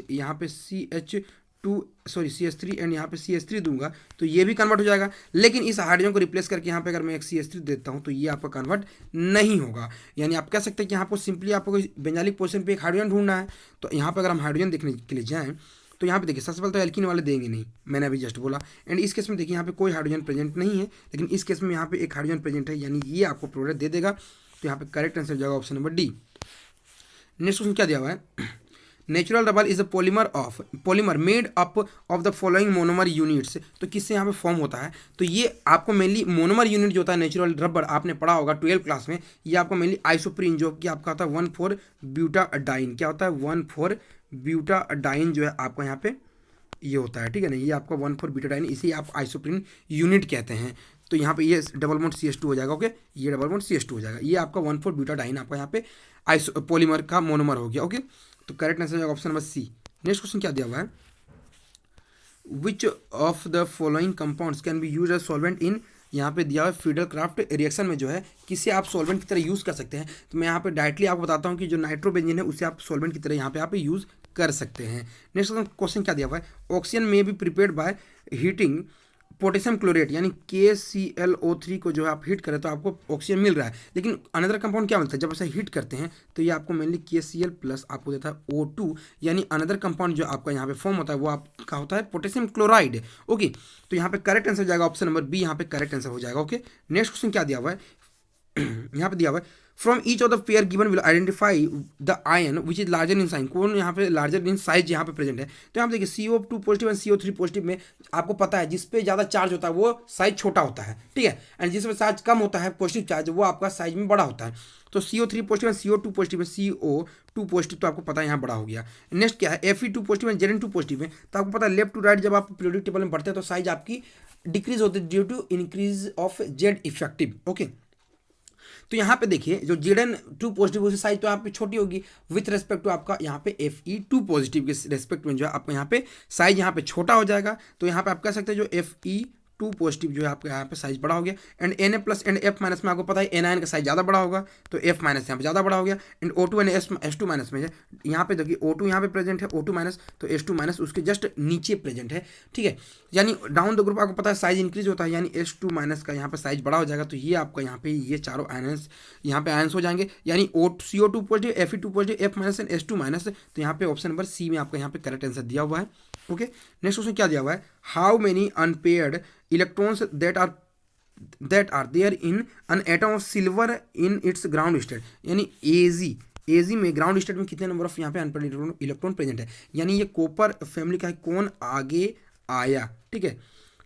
यहाँ पे CH3 एंड यहाँ पे CH3 दूंगा तो ये भी कन्वर्ट हो जाएगा, लेकिन इस हाइड्रोजन को रिप्लेस करके यहाँ पे अगर मैं एक CH3 देता हूँ तो ये आपका कन्वर्ट नहीं होगा। यानी आप कह सकते हैं कि यहाँ पर सिंपली आपको बेंजालिक पोजीशन पे एक हाइड्रोजन ढूंढना है। तो यहाँ पर अगर हम हाइड्रोजन देखने के लिए जाएँ तो यहाँ पे देखिए सबसे पहले तो एल्किन वाले देंगे नहीं, मैंने अभी जस्ट बोला, एंड इस केस में देखिए यहाँ पे कोई हाइड्रोजन प्रेजेंट नहीं है, लेकिन इस केस में यहाँ पे एक हाइड्रोजन प्रेजेंट है, यानी ये आपको प्रोडक्ट दे देगा। तो यहाँ पे करेक्ट आंसर हो जाएगा option number D. Next question क्या दिया हुआ है, natural rubber is a polymer made up of the following monomer units. तो किससे यहाँ पे फॉर्म होता है, तो ये आपको मेनली मोनोमर यूनिट जो होता है नेचुरल रबर, आपने पढ़ा होगा 12th क्लास में, ये आपको मेनली आइसोप्रीन जो कि आपका होता है 1,4-ब्यूटाडाइन, क्या होता है 1,4-ब्यूटाडाइन जो है आपका यहाँ पे ये होता है, ठीक है ना, ये आपका 1,4-ब्यूटाडाइन, इसे आप आइसोप्रीन यूनिट कहते हैं। तो यहाँ पे ये डबल बॉन्ड CH2 हो जाएगा। ओके, ये डबल बॉन्ड CH2 हो जाएगा, ये आपका 1,4-ब्यूटाडाइन आपका यहाँ पे पॉलीमर का मोनोमर हो गया। ओके, तो करेक्ट आंसर है option number C. Next question क्या दिया हुआ है, which of the following compounds can be use as solvent in, यहाँ पे दिया हुआ है फ्रीडल क्राफ्ट रिएक्शन में जो है किसे आप सॉल्वेंट की तरह यूज़ कर सकते हैं। तो मैं यहाँ पे डायरेक्टली आपको बताता हूँ कि जो नाइट्रोबेंजीन है उसे आप सॉल्वेंट की तरह यहाँ पे आप यूज़ कर सकते हैं। नेक्स्ट क्वेश्चन क्या दिया हुआ है, ऑक्सीजन में be prepared by heating potassium chlorate यानी KClO3 को जो है आप हीट करें तो आपको ऑक्सीजन मिल रहा है, लेकिन अनदर कंपाउंड क्या मिलता है जब ऐसा हीट करते हैं तो ये आपको मेनली KCl प्लस आपको देता है O2, यानी अनदर कंपाउंड जो आपका यहाँ पे फॉर्म होता है वो आपका होता है पोटेशियम क्लोराइड। ओके, तो यहाँ पे करेक्ट आंसर हो जाएगा ऑप्शन नंबर बी, यहाँ पे करेक्ट आंसर हो जाएगा। ओके, नेक्स्ट क्वेश्चन क्या दिया हुआ है यहाँ पे दिया हुआ है from each of the pair given will identify the ion which is larger in size, कौन यहाँ पे लार्जर इन साइज यहाँ पे प्रेजेंट है। तो यहाँ पे देखिए CO2 positive and CO3 positive में आपको पता है जिस पे ज़्यादा चार्ज होता है वो साइज छोटा होता है, ठीक है, एंड जिस पे चार्ज कम होता है पॉजिटिव चार्ज वो आपका साइज में बड़ा होता है। तो CO3 positive and CO2 positive में CO2 पॉजिटिव तो आपको पता है यहाँ बड़ा हो गया। नेक्स्ट क्या है Fe2 positive and Zn2 positive में, तो आपको पता है लेफ्ट टू राइट जब आप पीरियोडिक टेबल में बढ़ते हैं तो साइज आपकी डिक्रीज होती है due to increase of Z effective. Okay, तो यहाँ पे देखिए जो Zn2 पॉजिटिव उसकी साइज तो यहाँ पे छोटी होगी विथ रेस्पेक्ट टू आपका यहाँ पे Fe2 पॉजिटिव के रेस्पेक्ट में जो है आपका यहाँ पे साइज यहाँ पे छोटा हो जाएगा। तो यहाँ पे आप कह सकते हैं जो Fe2 पॉजिटिव जो है आपका यहाँ पे साइज बड़ा हो गया, and Na plus and F minus में आपको पता है एनायन का साइज ज़्यादा बड़ा होगा तो F माइनस यहाँ पे ज़्यादा बड़ा हो गया, and O2 and S2 minus में है यहाँ पे देखिए O2 यहाँ पे प्रेजेंट है O2 माइनस, तो S2 माइनस उसके जस्ट नीचे प्रेजेंट है, ठीक है, यानी डाउन द ग्रुप आपको पता है साइज इंक्रीज होता है, यानी S2 माइनस का यहाँ पे साइज बड़ा हो जाएगा। तो ये आपका यहाँ पे ये चारों आयंस यहाँ पे आयंस हो जाएंगे, यानी CO2 positive Fe2 positive F minus and S2 minus. तो यहाँ पे ऑप्शन नंबर सी में आपका यहाँ पे करेक्ट आंसर दिया हुआ है। ओके, नेक्स्ट क्वेश्चन क्या दिया हुआ है how many unpaired electrons that are there in an atom of silver in its ground state, यानी एजी में ग्राउंड स्टेट में कितने नंबर ऑफ यहाँ पे अनपेयर्ड इलेक्ट्रॉन प्रेजेंट है, यानी ये कॉपर फैमिली का है, कौन आगे आया, ठीक है,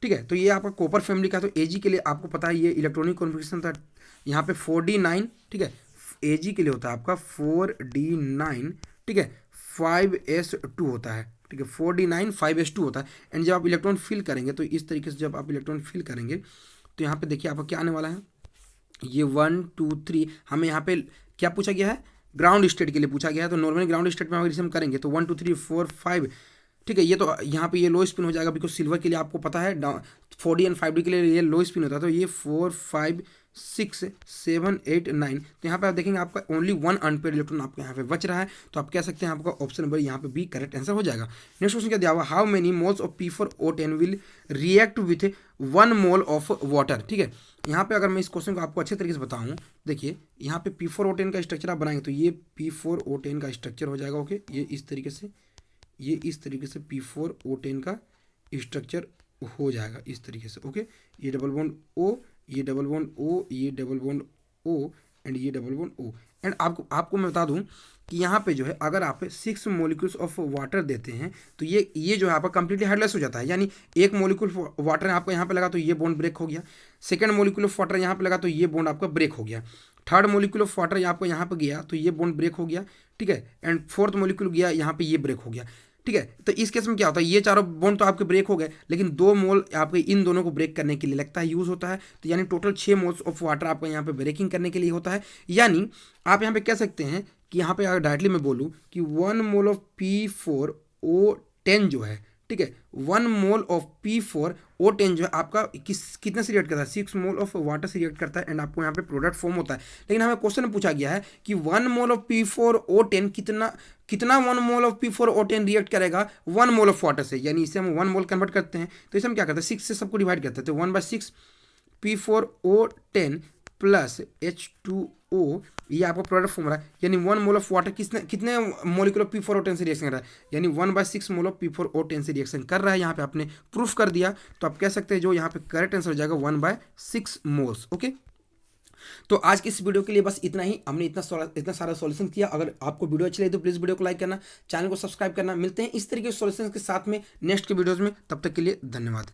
ठीक है, तो ये आपका कॉपर फैमिली का। तो एजी के लिए आपको पता है ये इलेक्ट्रॉनिक कॉन्फ़िगरेशन था यहाँ पे 4d9, ठीक है, एजी के लिए होता है आपका 4d9, ठीक है, 5s2 होता है, ठीक है, 4d9 5s2 होता है। एंड जब आप इलेक्ट्रॉन फिल करेंगे तो इस तरीके से जब आप इलेक्ट्रॉन फिल करेंगे तो यहाँ पे देखिए आपका क्या आने वाला है, ये 1 2 3 हमें यहाँ पे क्या पूछा गया है ग्राउंड स्टेट के लिए पूछा गया है। तो नॉर्मली ग्राउंड स्टेट में अगर हम करेंगे तो 1 2 3 4 5, ठीक है, ये तो यहाँ पे ये लो स्पिन हो जाएगा बिकॉज सिल्वर के लिए आपको पता है 4d एंड 5d के लिए ये लो स्पिन होता है। तो ये 4 5 6 7 8 9, तो यहाँ पे आप देखेंगे आपका ओनली 1 अनपेयर्ड इलेक्ट्रॉन आपको यहाँ पे बच रहा है। तो आप कह सकते हैं आपका ऑप्शन नंबर यहाँ पे बी करेक्ट आंसर हो जाएगा। नेक्स्ट क्वेश्चन क्या दिया हुआ how many moles of P4O10 will react with 1 mole of water, ठीक है। यहाँ पे अगर मैं इस क्वेश्चन को आपको अच्छे तरीके से बताऊँ, देखिए यहाँ पे P4O10 का स्ट्रक्चर आप बनाएंगे तो ये P4O10 का स्ट्रक्चर हो जाएगा। ओके, ये इस तरीके से P4O10 का स्ट्रक्चर हो जाएगा इस तरीके से। ओके, ये डबल बॉन्ड O, ये डबल बॉन्ड O, ये डबल बॉन्ड O एंड ये डबल बॉन्ड O। एंड आपको मैं बता दूं कि यहाँ पे जो है अगर आप 6 मोलिक्यूल्स ऑफ वाटर देते हैं तो ये जो है आपका कंप्लीटली हेडलेस हो जाता है, यानी एक मोलिक्यूल वाटर आपका यहाँ पे लगा तो ये बॉन्ड ब्रेक हो गया, सेकंड मोलिक्यूल ऑफ वाटर यहाँ पे लगा तो ये बॉन्ड आपका ब्रेक हो गया, थर्ड मोलिक्यूल ऑफ वाटर आपको यहाँ पे गया तो ये बॉन्ड ब्रेक हो गया, ठीक है, एंड फोर्थ मोलिक्यूल गया यहाँ पे ये ब्रेक हो गया, ठीक है। तो इस केस में क्या होता है ये चारों बॉन्ड तो आपके ब्रेक हो गए, लेकिन 2 मोल आपके इन दोनों को ब्रेक करने के लिए लगता है यूज़ होता है। तो यानी टोटल 6 मोल्स ऑफ वाटर आपका यहाँ पे ब्रेकिंग करने के लिए होता है। यानी आप यहाँ पे कह सकते हैं कि यहाँ पे अगर डायरेक्टली मैं बोलूँ कि 1 मोल ऑफ P4O10 जो है, ठीक है, 1 मोल ऑफ P4O10 जो है आपका कितने से रिएक्ट करता है 6 मोल ऑफ वाटर से रिएक्ट करता है, एंड आपको यहाँ पे प्रोडक्ट फॉर्म होता है। लेकिन हमें क्वेश्चन में पूछा गया है कि 1 मोल ऑफ P4O10 कितना 1 मोल ऑफ P4O10 रिएक्ट करेगा 1 मोल ऑफ वाटर से, यानी इसे हम 1 मोल कन्वर्ट करते हैं तो इसे हम क्या करते हैं 6 से सबको डिवाइड करते हैं। तो 1/6 P4O10 प्लस H2O, ये आपका प्रोडक्ट फॉर्म रहा है, यानी 1 मोल ऑफ वाटर कितने मोलिक्यूल ऑफ P4O10 से रिएक्शन कर रहा है, यानी 1/6 मोल ऑफ P4O10 से रिएक्शन कर रहा है। यहाँ पे आपने प्रूफ कर दिया, तो आप कह सकते हैं जो यहाँ पे करेक्ट आंसर हो जाएगा 1/6 मोल्स। ओके, तो आज की इस वीडियो के लिए बस इतना ही, हमने इतना सारा सॉल्यूशन किया। अगर आपको वीडियो अच्छी लगी तो प्लीज़ वीडियो को लाइक करना, चैनल को सब्सक्राइब करना। मिलते हैं इस तरीके के सॉल्यूशन के साथ में नेक्स्ट के वीडियोज़ में, तब तक के लिए धन्यवाद।